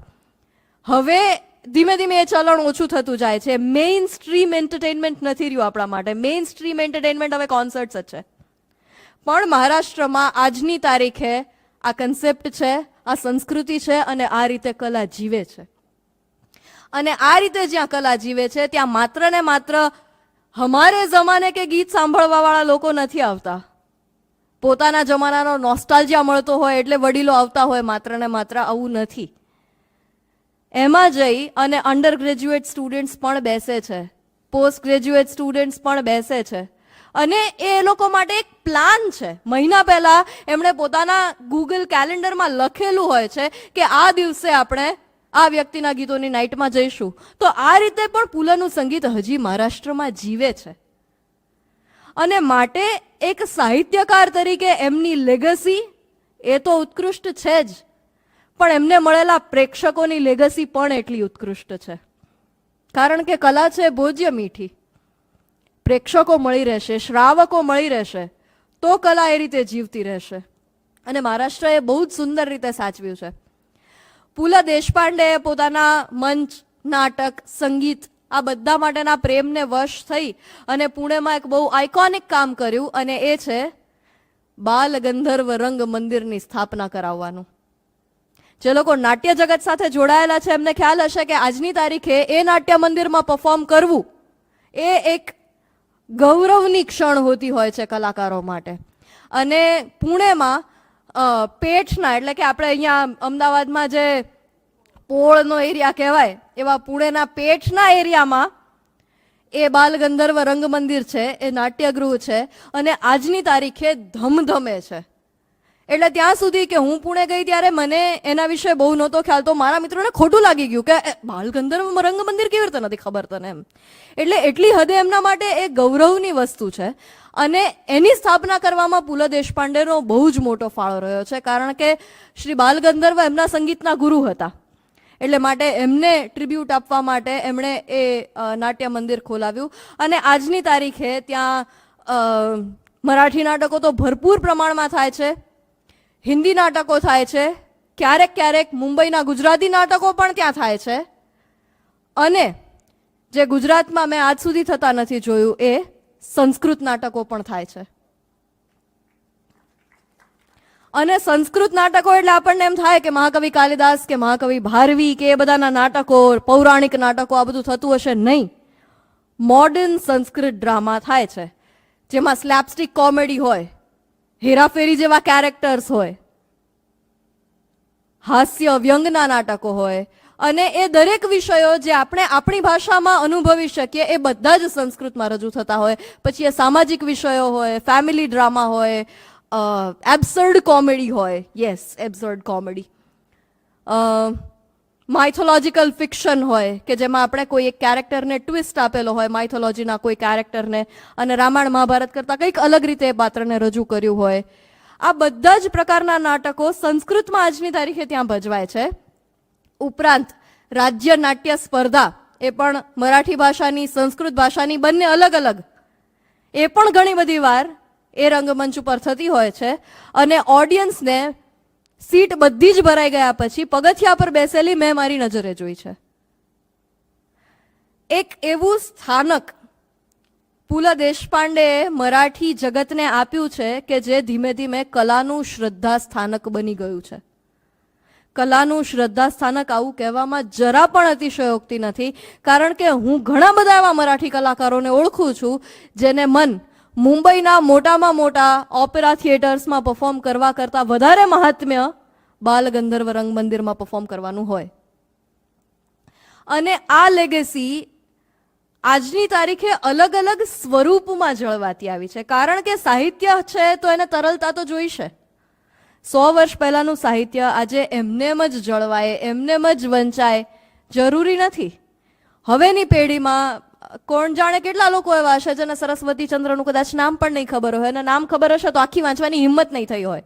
હવે ધીમે ધીમે એ ચલણ ઓછું થતું જાય છે. મેઇન સ્ટ્રીમ એન્ટરટેનમેન્ટ નથી રહ્યું આપણા માટે. મેઇન સ્ટ્રીમ એન્ટરટેનમેન્ટ હવે કોન્સર્ટ્સ જ છે. પણ મહારાષ્ટ્રમાં આજની તારીખે આ કન્સેપ્ટ છે, આ સંસ્કૃતિ છે અને આ રીતે કલા જીવે છે. અને આ રીતે જ્યાં કલા જીવે છે ત્યાં માત્ર ને માત્ર હમારે જમાને કે ગીત સાંભળવા વાળા લોકો નથી આવતા. પોતાના જમાનાનો નોસ્ટાલ્જિયા મળતો હોય એટલે વડીલો આવતા હોય, માત્ર ને માત્ર આવું નથી. એમાં જઈ અને અંડર ગ્રેજ્યુએટ સ્ટુડન્ટ્સ પણ બેસે છે, પોસ્ટ ગ્રેજ્યુએટ સ્ટુડન્ટ્સ પણ બેસે છે અને એ લોકો માટે એક પ્લાન છે. મહિના પહેલા એમણે પોતાના ગૂગલ કેલેન્ડરમાં લખેલું હોય છે કે આ દિવસે આપણે આ વ્યક્તિના ગીતોની નાઇટમાં જઈશું. તો આ રીતે પણ પુલનું સંગીત હજી મહારાષ્ટ્રમાં જીવે છે અને માટે એક સાહિત્યકાર તરીકે એમની લેગસી એ તો ઉત્કૃષ્ટ છે જ, પણ એમને મળેલા પ્રેક્ષકોની લેગસી પણ એટલી ઉત્કૃષ્ટ છે. કારણ કે કલા છે ભોજ્ય મીઠી. પ્રેક્ષકો મળી રહેશે, શ્રાવકો મળી રહેશે તો કલા એ રીતે જીવતી રહેશે અને મહારાષ્ટ્રએ બહુ જ સુંદર રીતે સાચવ્યું છે. પુલ દેશપાંડેએ પોતાના મંચ, નાટક, સંગીત આ બધા માટેના પ્રેમને વશ થઈ અને પુણેમાં એક બહુ આઇકોનિક કામ કર્યું અને એ છે બાલ ગંધર્વ રંગ મંદિરની સ્થાપના કરાવવાનું. જે લોકો નાટ્ય જગત સાથે જોડાયેલા છે એમને ખ્યાલ હશે કે આજની તારીખે એ નાટ્ય મંદિરમાં પરફોર્મ કરવું એ એક ગૌરવની ક્ષણ હોતી હોય છે કલાકારો માટે. અને પુણેમાં પેઠના, એટલે કે આપણે અહીંયા અમદાવાદમાં જે પોળનો એરિયા કહેવાય એવા પુણેના પેઠના એરિયામાં એ બાલ ગંધર્વ રંગમંદિર છે, એ નાટ્યગૃહ છે અને આજની તારીખે ધમધમે છે. એટલે ત્યાં સુધી કે હું પુણે ગઈ ત્યારે મને એના વિશે બહુ નહોતો ખ્યાલ, તો મારા મિત્રોને ખોટું લાગી ગયું કે બાલ ગંધર્વ રંગમંદિર કેવી રીતે નથી ખબર તને એમ. એટલે એટલી હદે એમના માટે એ ગૌરવની વસ્તુ છે અને એની સ્થાપના કરવામાં પુલ દેશપાંડેનો બહુ જ મોટો ફાળો રહ્યો છે. કારણ કે શ્રી બાલ ગંધર્વ એમના સંગીતના ગુરુ હતા. એટલે માટે એમને ટ્રિબ્યુટ આપવા માટે એમણે એ નાટ્ય મંદિર ખોલાવ્યું. અને આજની તારીખે ત્યાં મરાઠી નાટકો તો ભરપૂર પ્રમાણમાં થાય છે, હિન્દી નાટકો થાય છે, ક્યારેક ક્યારેક મુંબઈના ગુજરાતી નાટકો પણ ત્યાં થાય છે, અને જે ગુજરાતમાં મેં આજ સુધી થતા નથી જોયું એ સંસ્કૃત નાટકો પણ થાય છે. અને સંસ્કૃત નાટકો એટલે આપણને એમ થાય કે મહાકવિ કાલિદાસ કે મહાકવિ ભારવી કે એ બધાના નાટકો, પૌરાણિક નાટકો આ બધું થતું હશે. નહીં, મોડર્ન સંસ્કૃત ડ્રામા થાય છે, જેમાં સ્લેપસ્ટિક કોમેડી હોય, હેરાફેરી જેવા કેરેક્ટર્સ હોય, હાસ્ય વ્યંગના નાટકો હોય, અને એ દરેક વિષયો જે આપણે આપણી ભાષામાં અનુભવી શકીએ એ બધા જ સંસ્કૃતમાં રજૂ થતા હોય. પછી એ સામાજિક વિષયો હોય, ફેમિલી ડ્રામા હોય, એબ્સર્ડ કોમેડી હોય, યસ એબ્સર્ડ કોમેડી, માઇથોલોજીકલ ફિક્શન હોય કે જેમાં આપણે કોઈ એક કેરેક્ટરને ટ્વિસ્ટ આપેલો હોય, માઇથોલોજીના કોઈ કેરેક્ટરને, અને રામાયણ મહાભારત કરતાં કંઈક અલગ રીતે એ પાત્રને રજૂ કર્યું હોય. આ બધા જ પ્રકારના નાટકો સંસ્કૃતમાં આજની તારીખે ત્યાં ભજવાય છે. ઉપરાંત રાજ્ય નાટ્ય સ્પર્ધા એ પણ મરાઠી ભાષાની, સંસ્કૃત ભાષાની બંને અલગ અલગ, એ પણ ઘણી બધી વાર એ રંગમંચ ઉપર થતી હોય છે. અને ઓડિયન્સને સીટ બધી જ ભરાઈ ગયા પછી પગથિયા પર બેસેલી મેં મારી નજરે જોઈ છે. એક એવું સ્થાનક પુલા દેશપાંડેએ મરાઠી જગતને આપ્યું છે કે જે ધીમે ધીમે કલાનું શ્રદ્ધા સ્થાનક બની ગયું છે. કલાનું શ્રદ્ધા સ્થાનક આવું કહેવામાં જરા પણ અતિશયોક્તિ નથી, કારણ કે હું ઘણા બધા એવા મરાઠી કલાકારોને ઓળખું છું જેને મન મુંબઈના મોટામાં મોટા ઓપેરા થિયેટર્સમાં પરફોર્મ કરવા કરતાં વધારે મહાત્મ્ય બાલ ગંધર્વ રંગમંદિરમાં પરફોર્મ કરવાનું હોય. અને આ લેગેસી આજની તારીખે અલગ અલગ સ્વરૂપમાં જળવાતી આવી છે, કારણ કે સાહિત્ય છે તો એને તરલતા તો જોઈશે. 100 વર્ષ પહેલાનું સાહિત્ય આજે એમનેમ જ જળવાય, એમનેમ જ વંચાય જરૂરી નથી. હવેની પેઢીમાં કોણ જાણે કેટલા લોકો એવા હશે જેને સરસ્વતી ચંદ્રનું કદાચ નામ પણ નહીં ખબર હોય, અને નામ ખબર હશે તો આખી વાંચવાની હિંમત નહીં થઈ હોય.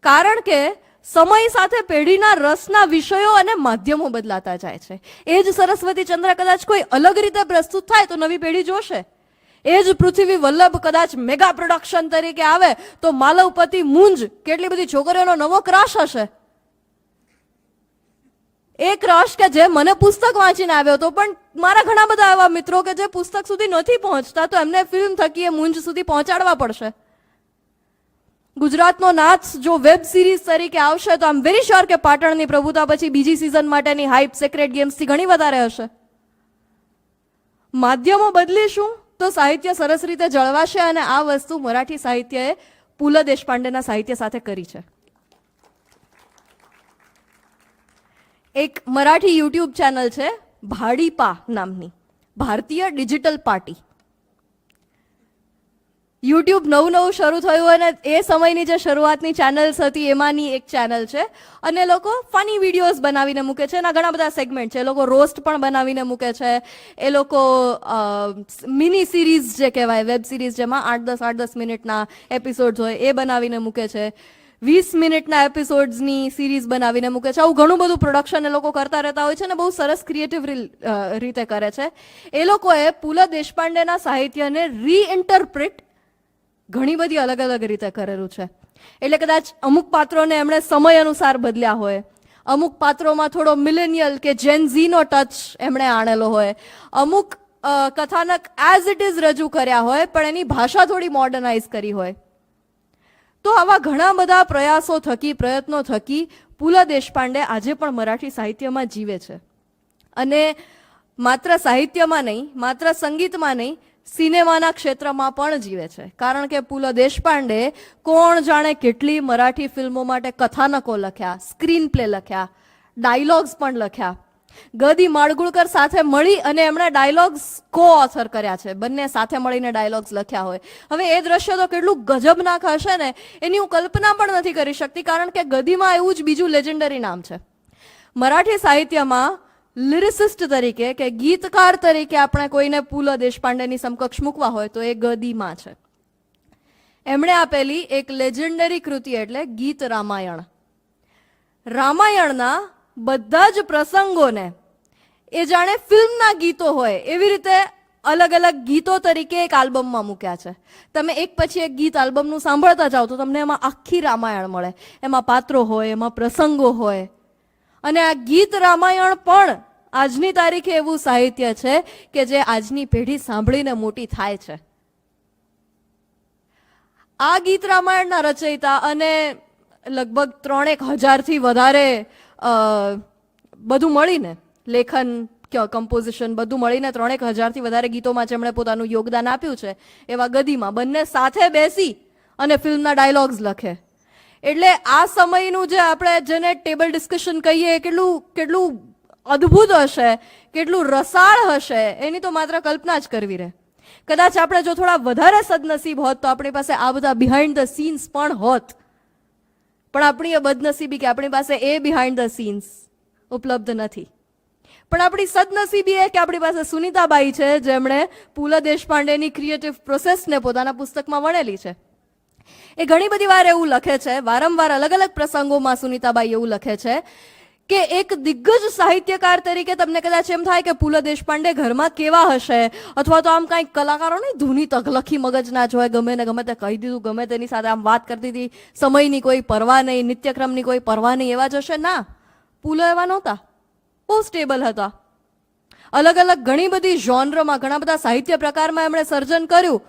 કારણ કે સમય સાથે પેઢીના રસના વિષયો અને માધ્યમો બદલાતા જાય છે. એ જ સરસ્વતી ચંદ્ર કદાચ કોઈ અલગ રીતે પ્રસ્તુત થાય તો નવી પેઢી જોશે. એ જ પૃથ્વી વલ્લભ કદાચ મેગા પ્રોડક્શન તરીકે આવે તો માલવપતિ, મૂંજ, કેટલી બધી છોકરીઓનો નવો ક્રશ હશે. એ ક્રશ કે જે મને પુસ્તક વાંચીને આવ્યો હતો, પણ મારા ઘણા બધા એવા મિત્રો કે જે પુસ્તક સુધી નથી પહોંચતા, તો એમને ફિલ્મ થકી એ મૂંજ સુધી પહોંચાડવા પડશે. ગુજરાતનો નાચ જો વેબ સિરીઝ તરીકે આવશે તો આઈ એમ વેરી શ્યોર કે પાટણની પ્રભુતા પછી બીજી સિઝન માટેની હાઇપ સેક્રેટ ગેમ્સથી ઘણી વધારે હશે. માધ્યમો બદલીશું તો સાહિત્ય સરસ રીતે જળવાશે, અને આ વસ્તુ મરાઠી સાહિત્યએ પુલા દેશપાંડેના સાહિત્ય સાથે કરી છે. એક મરાઠી યુટ્યુબ ચેનલ છે ભાડીપા નામની, ભારતીય ડિજિટલ પાર્ટી. યુટ્યુબ નવું શરૂ થયું અને એ સમયની જે શરૂઆતની ચેનલ્સ હતી એમાંની એક ચેનલ છે. અને એ લોકો ફની વિડીયોઝ બનાવીને મૂકે છે. એના ઘણા બધા સેગમેન્ટ છે. એ લોકો રોસ્ટ પણ બનાવીને મૂકે છે. એ લોકો મિની સિરીઝ જે કહેવાય, વેબ સિરીઝ જેમાં 8-10 મિનિટના એપિસોડ્સ હોય એ બનાવીને મૂકે છે. 20 મિનિટના એપિસોડ્સની સિરીઝ બનાવીને મૂકે છે. આવું ઘણું બધું પ્રોડક્શન એ લોકો કરતા રહેતા હોય છે અને બહુ સરસ ક્રિએટિવ રીતે કરે છે. એ લોકોએ પુલા દેશપાંડેના સાહિત્યને રીઇન્ટરપ્રિટ ઘણી બધી અલગ અલગ રીતે કરેલું છે. એટલે કદાચ અમુક પાત્રોને એમણે સમય અનુસાર બદલ્યા હોય, અમુક પાત્રોમાં થોડો મિલેનિયલ કે જેન ઝીનો ટચ એમણે આણેલો હોય, અમુક કથાનક એઝ ઇટ ઇઝ રજૂ કર્યા હોય પણ એની ભાષા થોડી મોડર્નાઇઝ કરી હોય. તો આવા ઘણા બધા પ્રયાસો થકી, પ્રયત્નો થકી પુલા દેશપાંડે આજે પણ મરાઠી સાહિત્યમાં જીવે છે. અને માત્ર સાહિત્યમાં નહીં, માત્ર સંગીતમાં નહીં, સિનેમાના ક્ષેત્રમાં પણ જીવે છે. કારણ કે પુલા દેશપાંડે કોણ જાણે કેટલી મરાઠી ફિલ્મો માટે કથાનકો લખ્યા, સ્ક્રીન પ્લે લખ્યા, ડાયલોગ્સ પણ લખ્યા. ગદી માડગુળકર સાથે મળી અને એમણે ડાયલોગ્સ કો ઓથર કર્યા છે. બંને સાથે મળીને ડાયલોગ્સ લખ્યા હોય. હવે એ દ્રશ્ય તો કેટલું ગજબનાક હશે ને, એની હું કલ્પના પણ નથી કરી શકતી. કારણ કે ગદીમાં એવું જ બીજું લેજેન્ડરી નામ છે. મરાઠી સાહિત્યમાં લિરિસિસ્ટ તરીકે કે ગીતકાર તરીકે આપણે કોઈને પુલા દેશપાંડેની સમકક્ષ મૂકવા હોય તો એ ગદીમાં છે. એમણે આપેલી એક લેજેન્ડરી કૃતિ એટલે ગીત રામાયણ. રામાયણના બધા જ પ્રસંગોને એ જાણે ફિલ્મના ગીતો હોય એવી રીતે અલગ અલગ ગીતો તરીકે એક આલ્બમમાં મૂક્યા છે. તમે એક પછી એક ગીત આલ્બમનું સાંભળતા જાઓ તો તમને એમાં આખી રામાયણ મળે. એમાં પાત્રો હોય, એમાં પ્રસંગો હોય. અને આ ગીત રામાયણ પણ આજની તારીખે એવું સાહિત્ય છે કે જે આજની પેઢી સાંભળીને મોટી થાય છે. આ ગીત રામાયણના રચયિતા અને લગભગ 3,000થી વધારે બધું મળીને લેખન, કમ્પોઝિશન બધું મળીને 3,000થી વધારે ગીતોમાં જેમણે પોતાનું યોગદાન આપ્યું છે એવા ગદીમાં બંને સાથે બેસી અને ફિલ્મના ડાયલોગ્સ લખે. એટલે આ સમયનું જે આપણે જેને ટેબલ ડિસ્કશન કહીએ કેટલું અદ્ભુત હશે, કેટલું રસાળ હશે એની તો માત્ર કલ્પના જ કરવી રહે. કદાચ આપણે જો થોડા વધારે સદનસીબ હોત તો આપણી પાસે આ બધા બિહાઇન્ડ ધ સીન્સ પણ હોત. પણ આપણી એ બદનસીબી કે આપણી પાસે એ બિહાઇન્ડ ધ સીન્સ ઉપલબ્ધ નથી. પણ આપણી સદનસીબી એ કે આપણી પાસે સુનીતાબાઈ છે જેમણે પૂલા દેશપાંડેની ક્રિએટિવ પ્રોસેસને પોતાના પુસ્તકમાં વણેલી છે. એ ઘણી બધી વાર એવું લખે છે, વારંવાર અલગ અલગ પ્રસંગોમાં સુનીતાબાઈ એવું લખે છે કે એક દિગ્ગજ સાહિત્યકાર તરીકે તમને કદાચ એમ થાય કે પૂલા દેશપાંડે ઘરમાં કેવા હશે, અથવા તો આમ કાંઈક કલાકારોની ધૂની તકલખી મગજના જ હોય, ગમે ને ગમે તે કહી દીધું, ગમે તેની સાથે આમ વાત કરતી હતી, સમયની કોઈ પરવા નહીં, નિત્યક્રમની કોઈ પરવા નહીં, એવા જ હશે. ના, પૂલા એવા નહોતા, બહુ સ્ટેબલ હતા. અલગ અલગ ઘણી બધી જોનરમાં, ઘણા બધા સાહિત્ય પ્રકારમાં એમણે સર્જન કર્યું.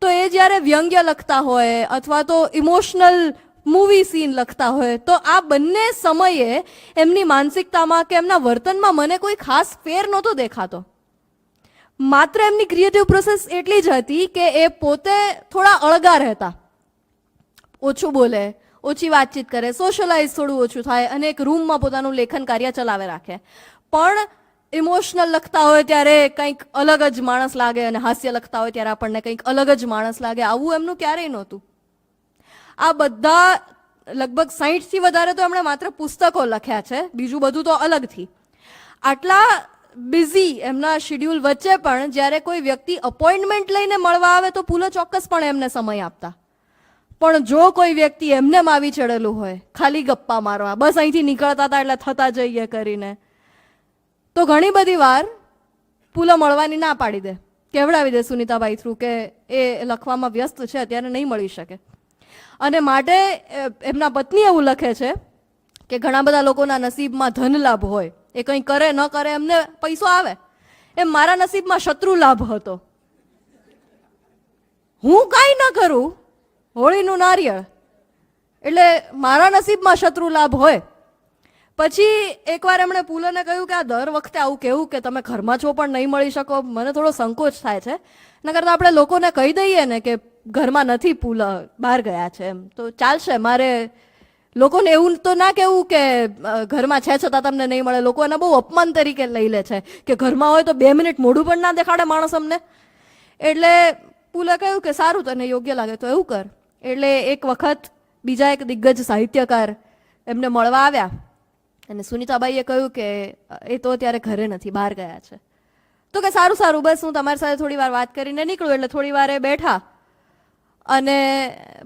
તો એ જ્યારે વ્યંગ્ય લખતા હોય અથવા તો ઇમોશનલ મૂવી સીન લખતા હોય તો આ બંને સમયે એમની માનસિકતામાં કે એમના વર્તનમાં મને કોઈ ખાસ ફેર નહોતો દેખાતો. માત્ર એમની ક્રિએટિવ પ્રોસેસ એટલી જ હતી કે એ પોતે થોડા અળગા રહેતા, ઓછું બોલે, ઓછી વાતચીત કરે, સોશિયલાઇઝ થોડું ઓછું થાય અને એક રૂમમાં પોતાનું લેખન કાર્ય ચલાવે રાખે. પણ ઇમોશનલ લખતા હોય ત્યારે કંઈક અલગ જ માણસ લાગે અને હાસ્ય લખતા હોય ત્યારે આપણને કંઈક અલગ જ માણસ લાગે. આવું એમનું ક્યારેય નહોતું. આ બધા લગભગ 60થી વધારે તો એમણે માત્ર પુસ્તકો લખ્યા છે, બીજું બધું તો અલગથી. આટલા બિઝી એમના શેડ્યુલ વચ્ચે પણ જ્યારે કોઈ વ્યક્તિ અપોઇન્ટમેન્ટ લઈને મળવા આવે તો પૂલા ચોક્કસપણે એમને સમય આપતા. પણ જો કોઈ વ્યક્તિ એમને આવી ચડેલું હોય ખાલી ગપ્પા મારવા, બસ અહીંથી નીકળતા હતા એટલે થતા જઈએ કરીને, તો ઘણી બધી વાર પૂલા મળવાની ના પાડી દે, કેવડાવી દે સુનીતાબાઈ થ્રુ કે એ લખવામાં વ્યસ્ત છે, અત્યારે નહીં મળી શકે. અને માટે એમના પત્ની એવું લખે છે કે ઘણા બધા લોકોના નસીબમાં ધન લાભ હોય, એ કંઈ કરે ન કરે એમને પૈસો આવે. એમ મારા નસીબમાં શત્રુ લાભ હતો. હું કાંઈ ન કરું, હોળીનું નારિયેળ, એટલે મારા નસીબમાં શત્રુ લાભ હોય. પછી એકવાર એમણે પૂલાને કહ્યું કે આ દર વખતે આવું કેવું કે તમે ઘરમાં છો પણ નહીં મળી શકો, મને થોડો સંકોચ થાય છે. એના કરતાં આપણે લોકોને કહી દઈએ ને કે ઘરમાં નથી, પૂલા બહાર ગયા છે, એમ તો ચાલશે. મારે લોકોને એવું તો ના કહેવું કે ઘરમાં છે છતાં તમને નહીં મળે. લોકો એને બહુ અપમાન તરીકે લઈ લે છે કે ઘરમાં હોય તો 2 મિનિટ મોઢું પણ ના દેખાડે માણસ અમને. એટલે પૂલા કહ્યું કે સારું, તને યોગ્ય લાગે તો એવું કર. એટલે એક વખત બીજા એક દિગ્ગજ સાહિત્યકાર એમને મળવા આવ્યા અને સુનીતાબાઈએ કહ્યું કે એ તો અત્યારે ઘરે નથી, બહાર ગયા છે. તો કે સારું સારું, બસ હું તમારી સાથે થોડી વાર વાત કરીને નીકળું. એટલે થોડી વાર એ બેઠા અને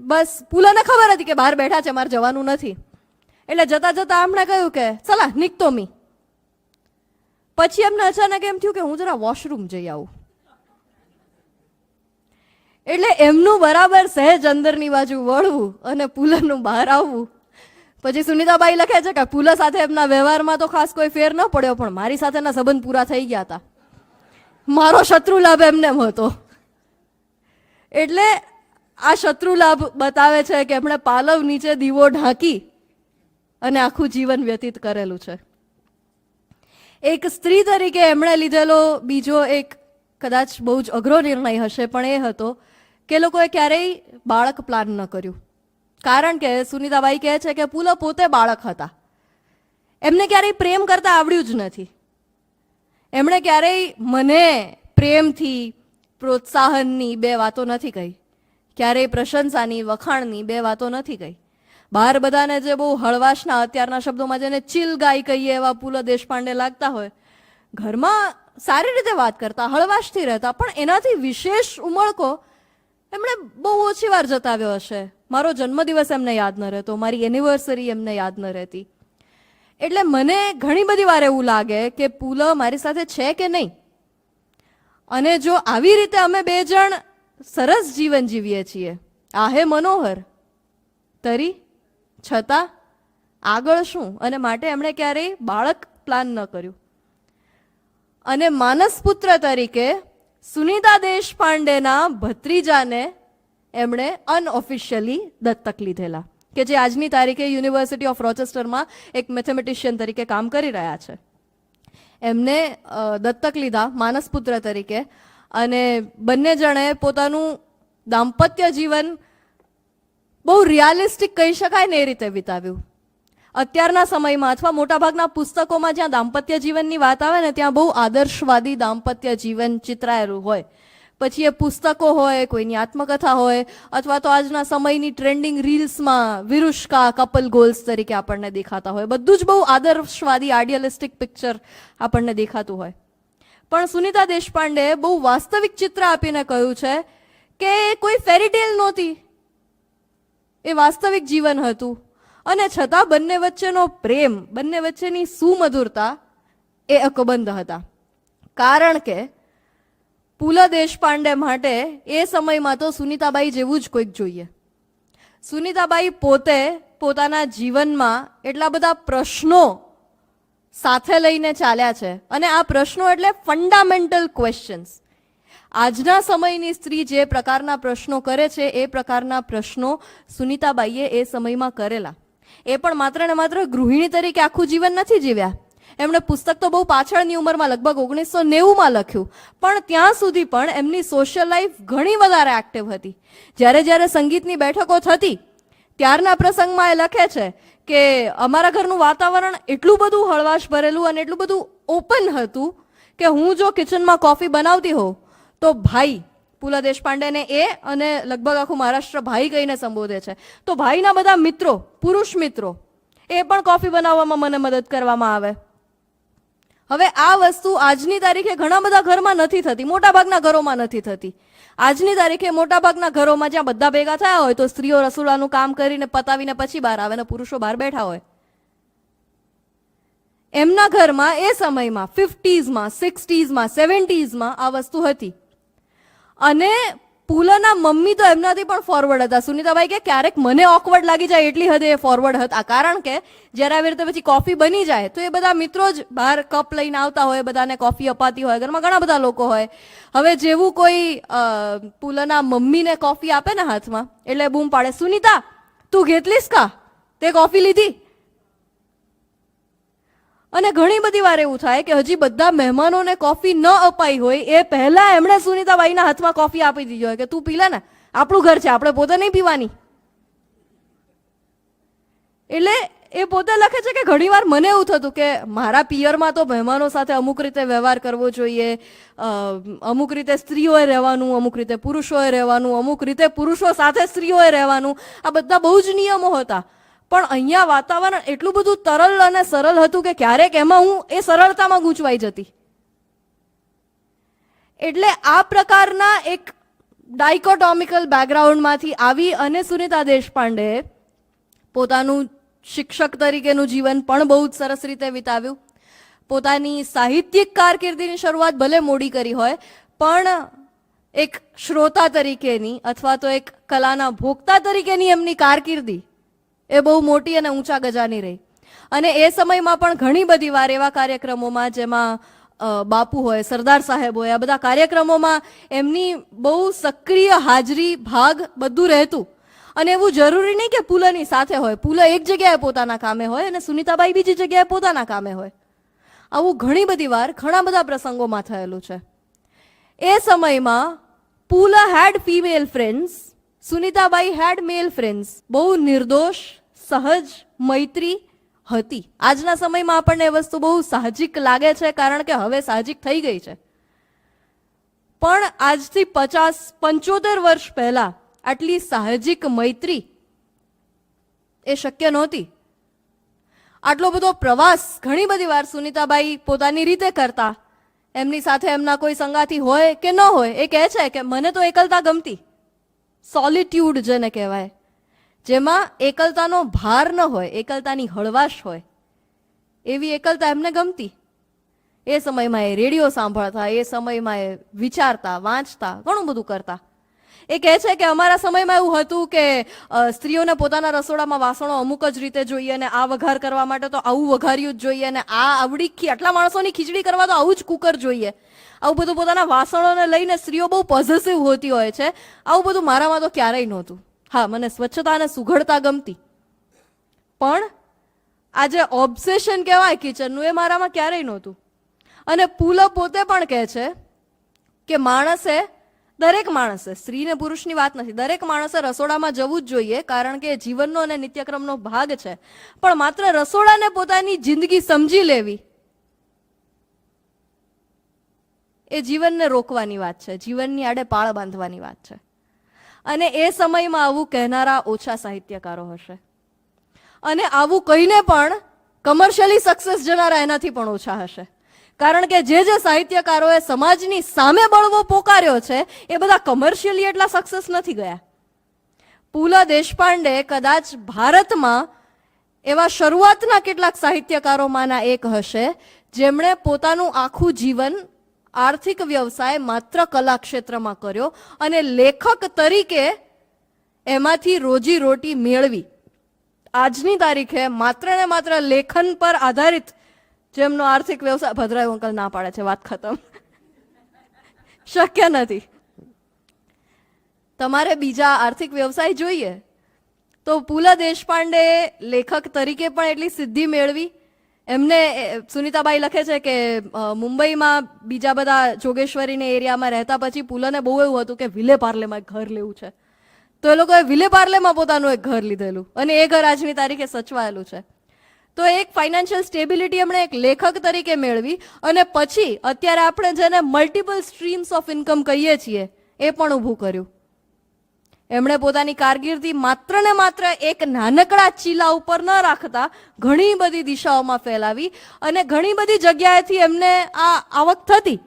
બસ પૂલાને ખબર હતી કે બહાર બેઠા છે, મારે જવાનું નથી. એટલે જતા જતા એમણે કહ્યું કે ચલા નીકતો મી. પછી એમને અચાનક એમ થયું કે હું જરા વોશરૂમ જઈ આવું. એટલે એમનું બરાબર સહેજ અંદરની બાજુ વળવું અને પૂલાનું બહાર આવવું. પછી સુનીતાબાઈ લખે છે કે પૂલા સાથે એમના વ્યવહારમાં તો ખાસ કોઈ ફેર ન પડ્યો, પણ મારી સાથેના સંબંધ પૂરા થઈ ગયા હતા. મારો શત્રુ લાભ એમને હતો. એટલે આ શત્રુ લાભ બતાવે છે કે એમણે પાલવ નીચે દીવો ઢાંકી અને આખું જીવન વ્યતીત કરેલું છે. એક સ્ત્રી તરીકે એમણે લીધેલો બીજો એક કદાચ બહુ જ અઘરો નિર્ણય હશે, પણ એ હતો કે લોકોએ ક્યારેય બાળક પ્લાન ન કર્યું. કારણ કે સુનીતાબાઈ કહે છે કે પૂલા પોતે બાળક હતા. એમને ક્યારેય પ્રેમ કરતા આવડ્યું જ નથી. એમણે ક્યારેય મને પ્રેમથી પ્રોત્સાહનની 2 વાતો નથી કહી, ક્યારેય પ્રશંસાની, વખાણની 2 વાતો નથી કહી. બહાર બધાને જે બહુ હળવાશના, અત્યારના શબ્દોમાં જેને ચિલ ગાય કહીએ એવા પૂલા દેશપાંડે લાગતા હોય, ઘરમાં સારી રીતે વાત કરતા, હળવાશથી રહેતા, પણ એનાથી વિશેષ ઉમળકો એમણે બહુ ઓછી વાર જતાવ્યો હશે. મારો જન્મદિવસ એમને યાદ ન રહેતો, મારી એનિવર્સરી એમને યાદ ન રહેતી. એટલે મને ઘણી બધી વાર એવું લાગે કે પુલ મારી સાથે છે કે નહીં. અને જો આવી રીતે અમે બે જણ સરસ જીવન જીવીએ છીએ, આહે મનોહર, તરી છતાં આગળ શું? અને માટે એમણે ક્યારેય બાળક પ્લાન ન કર્યું. અને માનસપુત્ર તરીકે સુનીતા દેશપાંડેના ભત્રીજાને એમણે અનઓફિશિયલી દત્તક લીધેલા, કે જે આજની તારીખે યુનિવર્સિટી ઓફ રોચેસ્ટરમાં એક મેથેમેટિશિયન તરીકે કામ કરી રહ્યા છે. એમને દત્તક લીધા માનસપુત્ર તરીકે, અને બંને જણે પોતાનું દાંપત્ય જીવન બહુ રિયાલિસ્ટિક કહી શકાય ને એ રીતે વિતાવ્યું. અત્યારના સમયમાં અથવા મોટાભાગના પુસ્તકોમાં જ્યાં દાંપત્ય જીવનની વાત આવે ને, ત્યાં બહુ આદર્શવાદી દાંપત્ય જીવન ચિતરાયેલું હોય. પછી એ પુસ્તકો હોય, કોઈની આત્મકથા હોય, અથવા તો આજના સમયની ટ્રેન્ડિંગ રીલ્સમાં વિરુષ્કા કપલ ગોલ્સ તરીકે આપણને દેખાતા હોય. બધું જ બહુ આદર્શવાદી આઈડિયલિસ્ટિક પિક્ચર આપણને દેખાતું હોય. પણ સુનીતા દેશપાંડેએ બહુ વાસ્તવિક ચિત્ર આપીને કહ્યું છે કે કોઈ ફેરીટેલ નહોતી, એ વાસ્તવિક જીવન હતું. અને છતાં બંને વચ્ચેનો પ્રેમ, બંને વચ્ચેની સુમધુરતા એ અકબંધ હતા. કારણ કે પુલ દેશપાંડે માટે એ સમયમાં તો સુનીતાબાઈ જેવું જ કોઈક જોઈએ. સુનીતાબાઈ પોતે પોતાના જીવનમાં એટલા બધા પ્રશ્નો સાથે લઈને ચાલ્યા છે, અને આ પ્રશ્નો એટલે ફંડામેન્ટલ ક્વેશ્ચન્સ. આજના સમયની સ્ત્રી જે પ્રકારના પ્રશ્નો કરે છે એ પ્રકારના પ્રશ્નો સુનીતાબાઈએ એ સમયમાં કરેલા. એ પણ માત્ર ને માત્ર ગૃહિણી તરીકે આખું જીવન નથી જીવ્યા. એમણે પુસ્તક તો બહુ પાછળની ઉંમરમાં લગભગ 1990માં લખ્યું, પણ ત્યાં સુધી પણ એમની સોશિયલ લાઈફ ઘણી વધારે એક્ટિવ હતી. જ્યારે જ્યારે સંગીતની બેઠકો થતી ત્યારના પ્રસંગમાં એ લખે છે કે અમારા ઘરનું વાતાવરણ એટલું બધું હળવાશ ભરેલું અને એટલું બધું ઓપન હતું કે હું જો કિચનમાં કોફી બનાવતી હોઉં તો ભાઈ, પુલ દેશપાંડેને એ અને લગભગ આખું મહારાષ્ટ્ર ભાઈ કહીને સંબોધે છે, તો ભાઈના બધા મિત્રો, પુરુષ મિત્રો, એ પણ કોફી બનાવવામાં મને મદદ કરવામાં આવે. હવે આ વસ્તુ આજની તારીખે ઘણા બધા ઘરમાં નથી થતી, મોટાભાગના ઘરોમાં નથી થતી. આજની તારીખે મોટાભાગના ઘરોમાં જ્યાં બધા ભેગા થયા હોય તો સ્ત્રીઓ રસોડાનું કામ કરીને પતાવીને પછી બહાર આવે ને પુરુષો બહાર બેઠા હોય. એમના ઘરમાં એ સમયમાં 50s માં, 60s માં, 70s માં આ વસ્તુ હતી. અને પુલના મમ્મી તો એમનાથી પણ ફોરવર્ડ હતા. સુનીતાબાઈ કે ક્યારેક મને ઓકવર્ડ લાગી જાય એટલી હદે એ ફોરવર્ડ હતા. કારણ કે જ્યારે આવી રીતે પછી કોફી બની જાય તો એ બધા મિત્રો જ બહાર કપ લઈને આવતા હોય, બધાને કોફી અપાતી હોય, ઘરમાં ઘણા બધા લોકો હોય. હવે જેવું કોઈ પુલના મમ્મીને કોફી આપે ને હાથમાં, એટલે બૂમ પાડે, સુનીતા તું घेतलीस का? તે કોફી લીધી? અને ઘણી બધી વાર એવું થાય કે હજી બધા મહેમાનોને કોફી ન અપાઈ હોય એ પહેલા એમણે સુનીતાબાઈના હાથમાં કોફી આપી દીધી હોય કે તું પી લે ને, આપણું ઘર છે, આપણે પોતે નહીં પીવાની. એટલે એ પોતે લખે છે કે ઘણીવાર મને એવું થતું કે મારા પિયરમાં તો મહેમાનો સાથે અમુક રીતે વ્યવહાર કરવો જોઈએ, અમુક રીતે સ્ત્રીઓએ રહેવાનું, અમુક રીતે પુરુષોએ રહેવાનું, અમુક રીતે પુરુષો સાથે સ્ત્રીઓએ રહેવાનું, આ બધા બહુ જ નિયમો હતા. પણ અહીંયા વાતાવરણ એટલું બધું તરલ અને સરળ હતું કે ક્યારેક એમાં હું એ સરળતામાં ગૂંચવાઈ જતી. એટલે આ પ્રકારના એક ડાયકોટોમિકલ બેકગ્રાઉન્ડમાંથી આવી અને સુનીતા દેશપાંડેએ પોતાનું શિક્ષક તરીકેનું જીવન પણ બહુ જ સરસ રીતે વિતાવ્યું. પોતાની સાહિત્યિક કારકિર્દીની શરૂઆત ભલે મોડી કરી હોય, પણ એક શ્રોતા તરીકેની અથવા તો એક કલાના ભોગતા તરીકેની એમની કારકિર્દી એ બહુ મોટી અને ઊંચા ગજાની રહી. અને એ સમયમાં પણ ઘણી બધી વાર એવા કાર્યક્રમોમાં જેમાં બાપુ હોય, સરદાર સાહેબ હોય, આ બધા કાર્યક્રમોમાં એમની બહુ સક્રિય હાજરી, ભાગ બધું રહેતું. અને એવું જરૂરી નહીં કે પુલની સાથે હોય. પુલ એક જગ્યાએ પોતાના કામે હોય અને સુનીતાબાઈ બીજી જગ્યાએ પોતાના કામે હોય. આવું ઘણી બધી વાર ઘણા બધા પ્રસંગોમાં થયેલું છે. એ સમયમાં પુલ હેડ ફિમેલ ફ્રેન્ડ્સ, સુનીતાબાઈ હેડ મેલ ફ્રેન્ડ્સ. બહુ નિર્દોષ, સહજ મૈત્રી હતી. આજના સમયમાં આપણને એ વસ્તુ બહુ સાહજિક લાગે છે કારણ કે હવે સાહજિક થઈ ગઈ છે. પણ આજથી 50-75 વર્ષ પહેલા આટલી સાહજિક મૈત્રી એ શક્ય નહોતી. આટલો બધો પ્રવાસ ઘણી બધી વાર સુનીતાબાઈ પોતાની રીતે કરતા. એમની સાથે એમના કોઈ સંગાથી હોય કે ન હોય, એ કહે છે કે મને તો એકલતા ગમતી. સોલિટ્યુડ જેને કહેવાય, જેમાં એકલતાનો ભાર ન હોય, એકલતાની હળવાશ હોય, એવી એકલતા એમને ગમતી. એ સમયમાં એ રેડિયો સાંભળતા, એ સમયમાં એ વિચારતા, વાંચતા, ઘણું બધું કરતા. એ કહે છે કે અમારા સમયમાં એવું હતું કે સ્ત્રીઓને પોતાના રસોડામાં વાસણો અમુક જ રીતે જોઈએ, અને આ વઘાર કરવા માટે તો આવું વઘાર્યું જ જોઈએ, અને આ આટલા માણસોની ખીચડી કરવા તો આવું જ કુકર જોઈએ. આવું બધું પોતાના વાસણોને લઈને સ્ત્રીઓ બહુ પોઝેસિવ હોતી હોય છે. આવું બધું મારામાં તો ક્યારેય નહોતું. હા, મને સ્વચ્છતા અને સુઘડતા ગમતી, પણ આ જે ઓબ્સેશન કહેવાય કિચનનું, એ મારામાં ક્યારેય નહોતું. અને પૂલો પોતે પણ કહે છે કે દરેક માણસે, સ્ત્રી ને પુરુષની વાત નથી, દરેક માણસે રસોડામાં જવું જ જોઈએ, કારણ કે જીવનનો અને નિત્યક્રમનો ભાગ છે. પણ માત્ર રસોડાને પોતાની જિંદગી સમજી લેવી એ જીવનને રોકવાની વાત છે, જીવનની આડે પાળ બાંધવાની વાત છે. અને એ સમયમાં આવું કહેનારા ઓછા સાહિત્યકારો હશે, અને આવું કહીને પણ કમર્શિયલી સક્સેસ જનારા એનાથી પણ ઓછા હશે. કારણ કે જે સાહિત્યકારોએ સમાજની સામે બળવો પોકાર્યો છે એ બધા કમર્શિયલી એટલા સક્સેસ નથી ગયા. પૂલા દેશપાંડે કદાચ ભારતમાં એવા શરૂઆતના કેટલાક સાહિત્યકારોમાંના એક હશે જેમણે પોતાનું આખું જીવન આર્થિક વ્યવસાય માત્ર કલા ક્ષેત્રમાં કર્યો અને લેખક તરીકે એમાંથી રોજીરોટી મેળવી. આજની તારીખે માત્ર ને માત્ર લેખન પર આધારિત જેમનો આર્થિક વ્યવસાય, ભદ્રાયું અંકલ ના પાડે છે, વાત ખતમ, શક્ય નથી. તમારે બીજા આર્થિક વ્યવસાય જોઈએ તો પૂલા દેશપાંડે લેખક તરીકે પણ એટલી સિદ્ધિ મેળવી. એમને સુનીતાબાઈ લખે છે કે મુંબઈમાં બીજા બધા જોગેશ્વરીને એરિયામાં રહેતા પછી પૂલાને બહુ એવું હતું કે વિલે પાર્લેમાં ઘર લેવું છે, તો એ લોકોએ વિલે પાર્લેમાં પોતાનું એક ઘર લીધેલું, અને એ ઘર આજની તારીખે સચવાયેલું છે. તો એક ફાઇનાન્શિયલ સ્ટેબિલિટી એમણે એક લેખક તરીકે મેળવી, અને પછી અત્યારે આપણે જેને મલ્ટિપલ સ્ટ્રીમ્સ ઓફ ઇન્કમ કહીએ છીએ એ પણ ઊભું કર્યું. એમણે પોતાની કારકિર્દી માત્ર ને માત્ર એક નાનકડા ચીલા ઉપર ન રાખતા ઘણી બધી દિશાઓમાં ફેલાવી, અને ઘણી બધી જગ્યાએથી એમને આ આવક થતી.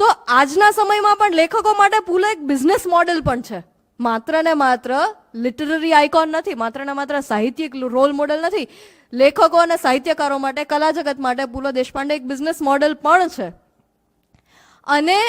તો આજના સમયમાં પણ લેખકો માટે પૂલા એક બિઝનેસ મોડેલ પણ છે. માત્ર ને માત્ર લિટરરી આઇકોન નથી, માત્ર ને માત્ર સાહિત્યિક રોલ મોડેલ નથી. લેખકો અને સાહિત્યકારો માટે, કલા જગત માટે પૂલા દેશપાંડે એક બિઝનેસ મોડેલ પણ છે. અને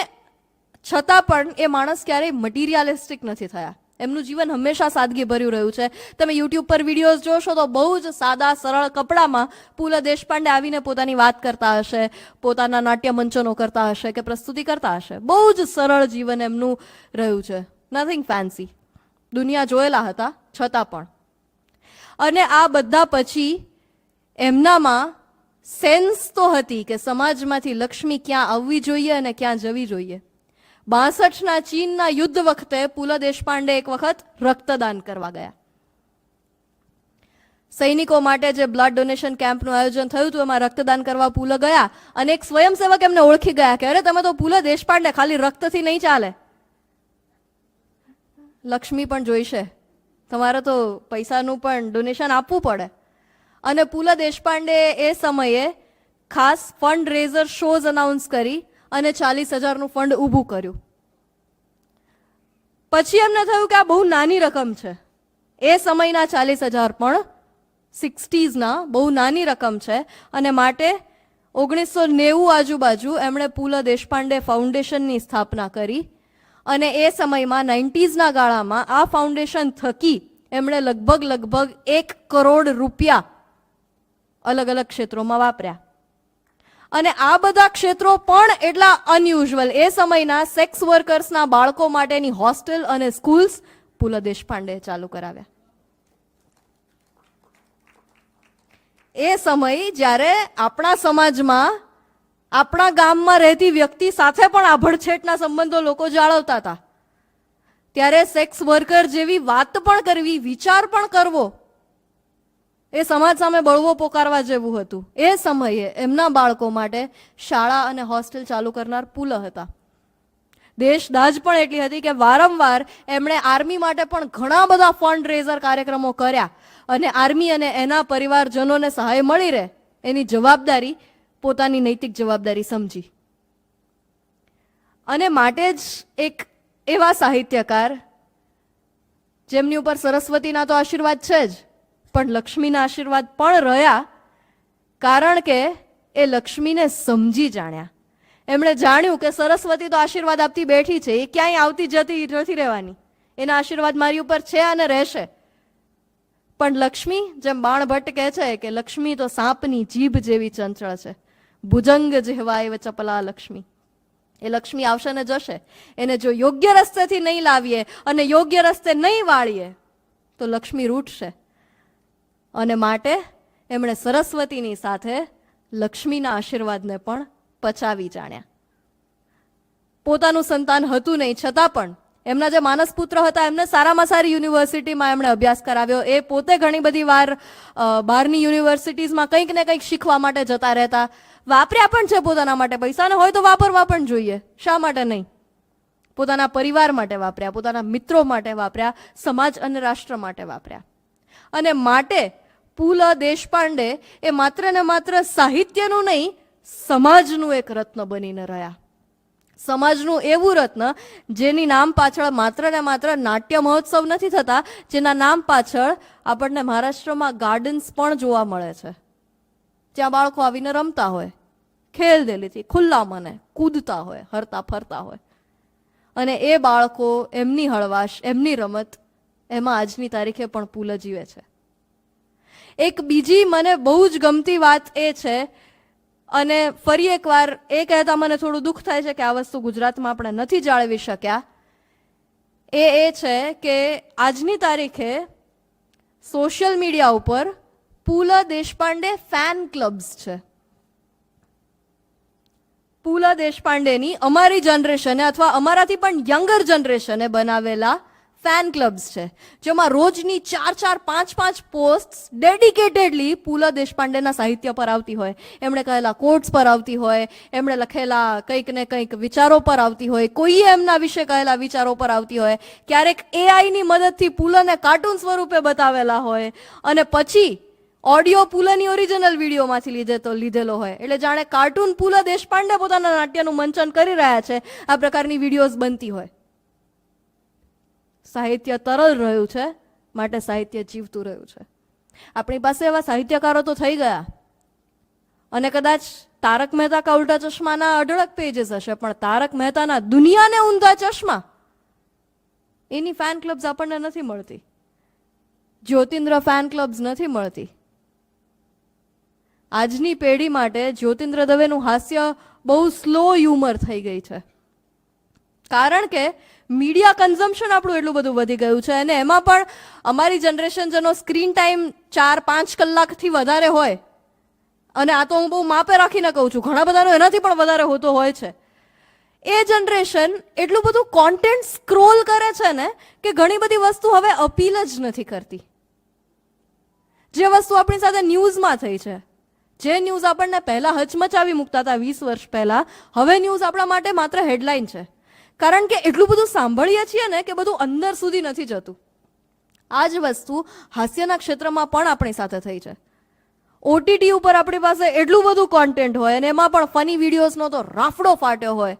છતાં પણ એ માણસ ક્યારેય મટીરિયાલિસ્ટિક નથી થયા. એમનું જીવન હંમેશા સાદગી ભર્યું રહ્યું છે. તમે યુટ્યુબ પર વિડીયોઝ જોશો તો બહુ જ સાદા સરળ કપડામાં પૂલા દેશપાંડે આવીને પોતાની વાત કરતા હશે, પોતાના નાટ્ય મંચનો કરતા હશે કે પ્રસ્તુતિ કરતા હશે. બહુ જ સરળ જીવન એમનું રહ્યું છે, નથિંગ ફેન્સી. દુનિયા જોયેલા હતા છતાં પણ. અને આ બધા પછી એમનામાં સેન્સ તો હતી કે સમાજમાંથી લક્ષ્મી ક્યાં આવવી જોઈએ અને ક્યાં જવી જોઈએ. 62ના ચીનના યુદ્ધ વખતે પૂલા દેશપાંડે એક વખત રક્તદાન કરવા ગયા. સૈનિકો માટે જે બ્લડ ડોનેશન કેમ્પનું આયોજન થયું હતું એમાં રક્તદાન કરવા પૂલા ગયા, અને એક સ્વયંસેવક એમને ઓળખી ગયા કે અરે તમે તો પૂલા દેશપાંડે, ખાલી રક્તથી નહીં ચાલે, લક્ષ્મી પણ જોઈશે, તમારે તો પૈસાનું પણ ડોનેશન આપવું પડે. અને પૂલા દેશપાંડે એ સમયે ખાસ ફંડ રેઝર શોઝ અનાઉન્સ કરી અને 40,000નું ફંડ ઊભું કર્યું. પછી એમને થયું કે આ બહુ નાની રકમ છે. એ સમયના 40,000 પણ 60sના બહુ નાની રકમ છે, અને માટે 1990 આજુબાજુ એમણે પૂલા દેશપાંડે ફાઉન્ડેશનની સ્થાપના કરી. અને એ સમયમાં 90sના ગાળામાં આ ફાઉન્ડેશન થકી એમણે લગભગ 1 કરોડ રૂપિયા અલગ અલગ ક્ષેત્રોમાં વાપર્યા. અને આ બધા ક્ષેત્રો પણ એટલા અનયુઝ્યુઅલ. એ સમયના સેક્સ વર્કર્સના બાળકો માટેની હોસ્ટેલ અને સ્કૂલ્સ પૂલા દેશપાંડે ચાલુ કરાવ્યા. એ સમય જ્યારે આપણા સમાજમાં, આપણા ગામમાં રહેતી વ્યક્તિ સાથે પણ આભડછેટના સંબંધો લોકો જાળવતા હતા, ત્યારે સેક્સ વર્કર જેવી વાત પણ કરવી, વિચાર પણ કરવો, એ સમાજ સામે બળવો પોકારવા જેવું હતું. એ સમયે એમના બાળકો માટે શાળા અને હોસ્ટેલ ચાલુ કરનાર પૂલા હતા. દેશદાજ પણ એટલી હતી કે વારંવાર એમણે આર્મી માટે પણ ઘણા બધા ફંડ રેઝર કાર્યક્રમો કર્યા, અને આર્મી અને એના પરિવારજનોને સહાય મળી રહે એની જવાબદારી પોતાની નૈતિક જવાબદારી સમજી. અને માટે જ એક એવા સાહિત્યકાર જેમની ઉપર સરસ્વતીના તો આશીર્વાદ છે જ, પણ લક્ષ્મીના આશીર્વાદ પણ રહ્યા, કારણ કે એ લક્ષ્મીને સમજી જાણ્યા. એમણે જાણ્યું કે સરસ્વતી તો આશીર્વાદ આપતી બેઠી છે, એ ક્યાંય આવતી જતી નથી રહેવાની, એના આશીર્વાદ મારી ઉપર છે અને રહેશે. પણ લક્ષ્મી, જેમ બાણભટ્ટ કહે છે કે લક્ષ્મી તો સાપની જીભ જેવી ચંચળ છે, ભુજંગ જેહવાય ચપલા લક્ષ્મી. એ લક્ષ્મી આવશે ને જશે. એને જો યોગ્ય રસ્તેથી નહીં લાવીએ અને યોગ્ય રસ્તે નહીં વાળીએ તો લક્ષ્મી રૂઠશે. અને માટે એમણે સરસ્વતીની સાથે લક્ષ્મીના આશીર્વાદને પણ પચાવી જાણ્યા. પોતાનું સંતાન હતું નહીં છતાં પણ એમના જે માનસ પુત્ર હતા એમને સારામાં સારી યુનિવર્સિટીમાં એમણે અભ્યાસ કરાવ્યો. એ પોતે ઘણી બધી વાર બહારની યુનિવર્સિટીઝમાં કંઈક ને કંઈક શીખવા માટે જતા રહેતા. વાપર્યા પણ છે પોતાના માટે પૈસા, ને હોય તો વાપરવા પણ જોઈએ, શા માટે નહીં. પોતાના પરિવાર માટે વાપર્યા, પોતાના મિત્રો માટે વાપર્યા, સમાજ અને રાષ્ટ્ર માટે વાપર્યા. અને માટે પુલ દેશપાંડે એ માત્ર ને માત્ર સાહિત્યનું નહીં, સમાજનું એક રત્ન બનીને રહ્યા. સમાજનું એવું રત્ન જેની નામ પાછળ માત્ર ને માત્ર નાટ્ય મહોત્સવ નથી થતા, જેના નામ પાછળ આપણને મહારાષ્ટ્રમાં ગાર્ડન્સ પણ જોવા મળે છે, જ્યાં બાળકો આવીને રમતા હોય, ખેલદેલીથી ખુલ્લા મને કૂદતા હોય, હરતા ફરતા હોય. અને એ બાળકો, એમની હળવાશ, એમની રમત, એમાં આજની તારીખે પણ પુલ જીવે છે. એક બીજી મને બહુ જ ગમતી વાત એ છે, અને ફરી એકવાર એ કહેતા મને થોડું દુઃખ થાય છે કે આ વસ્તુ ગુજરાતમાં આપણે નથી જાળવી શક્યા, એ છે કે આજની તારીખે સોશિયલ મીડિયા ઉપર પુલ દેશપાંડે ફેન ક્લબ્સ છે. પુલ દેશપાંડેની અમારી જનરેશને અથવા અમારાથી પણ યંગર જનરેશને બનાવેલા ફેન ક્લબ્સ છે, જેમાં રોજની 4-5 પોસ્ટ ડેડિકેટેડલી પુલ દેશપાંડેના સાહિત્ય પર આવતી હોય, એમણે કહેલા કોટ્સ પર આવતી હોય, એમણે લખેલા કંઈક ને કંઈક વિચારો પર આવતી હોય, કોઈએ એમના વિશે કહેલા વિચારો પર આવતી હોય, ક્યારેક એઆઈની મદદથી પુલને કાર્ટૂન સ્વરૂપે બતાવેલા હોય, અને પછી ઓડિયો પુલની ઓરિજિનલ વિડીયોમાંથી લીધેલો હોય. એટલે જાણે કાર્ટૂન પુલ દેશપાંડે પોતાના નાટ્યનું મંચન કરી રહ્યા છે, આ પ્રકારની વિડીયોઝ બનતી હોય. સાહિત્ય તરલ રહ્યું છે, માટે સાહિત્ય જીવતું રહ્યું છે. આપણી પાસે એવા સાહિત્યકારો તો થઈ ગયા, અને કદાચ તારક મહેતા કા ઉલ્ટા ચશ્માના અઢળક પેજીસ હશે, પણ તારક મહેતાના દુનિયાને ઊંધા ચશ્મા, એની ફેન ક્લબ્સ આપણને નથી મળતી. જ્યોતિન્દ્ર ફેન ક્લબ્સ નથી મળતી. આજની પેઢી માટે જ્યોતિન્દ્ર દવેનું હાસ્ય બહુ સ્લો હ્યુમર થઈ ગઈ છે, કારણ કે મીડિયા કન્ઝમ્પશન આપણું એટલું બધું વધી ગયું છે. અને એમાં પણ અમારી જનરેશન જેનો સ્ક્રીન ટાઈમ 4-5 કલાકથી વધારે હોય, અને આ તો હું બહુ માપે રાખીને કહું છું, ઘણા બધાનો એનાથી પણ વધારે હોતો હોય છે, એ જનરેશન એટલું બધું કોન્ટેન્ટ સ્ક્રોલ કરે છે ને કે ઘણી બધી વસ્તુ હવે અપીલ જ નથી કરતી. જે વસ્તુ આપણી સાથે ન્યૂઝમાં થઈ છે, જે ન્યૂઝ આપણને પહેલા હચમચાવી મૂકતા હતા 20 વર્ષ પહેલા, હવે ન્યૂઝ આપણા માટે માત્ર હેડલાઇન છે, કારણ કે એટલું બધું સાંભળીએ છીએ ને કે બધું અંદર સુધી નથી જતું. આ જ વસ્તુ હાસ્યના ક્ષેત્રમાં પણ આપણી સાથે થઈ છે. ઓટીટી ઉપર આપણી પાસે એટલું બધું કોન્ટેન્ટ હોય, અને એમાં પણ ફની વિડીયોઝનો તો રાફડો ફાટ્યો હોય.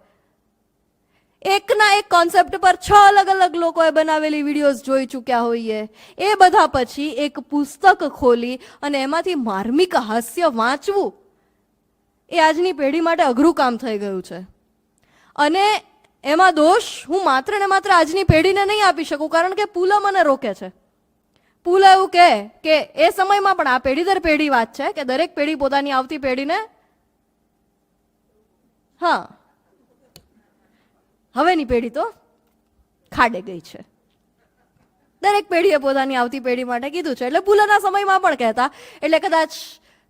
એકના એક કોન્સેપ્ટ પર 6 અલગ અલગ લોકોએ બનાવેલી વિડીયોઝ જોઈ ચૂક્યા હોઈએ. એ બધા પછી એક પુસ્તક ખોલી અને એમાંથી માર્મિક હાસ્ય વાંચવું એ આજની પેઢી માટે અઘરું કામ થઈ ગયું છે. અને એમાં દોષ હું માત્ર ને માત્ર આજની પેઢીને નહીં આપી શકું, કારણ કે પુલ મને રોકે છે. પુલ એવું કહે કે એ સમયમાં પણ, આ પેઢી દર પેઢી વાત છે કે દરેક પેઢી પોતાની આવતી પેઢીને, હા, હવેની પેઢી તો ખાડે ગઈ છે, દરેક પેઢીએ પોતાની આવતી પેઢી માટે કીધું છે. એટલે પુલના સમયમાં પણ કહેતા, એટલે કદાચ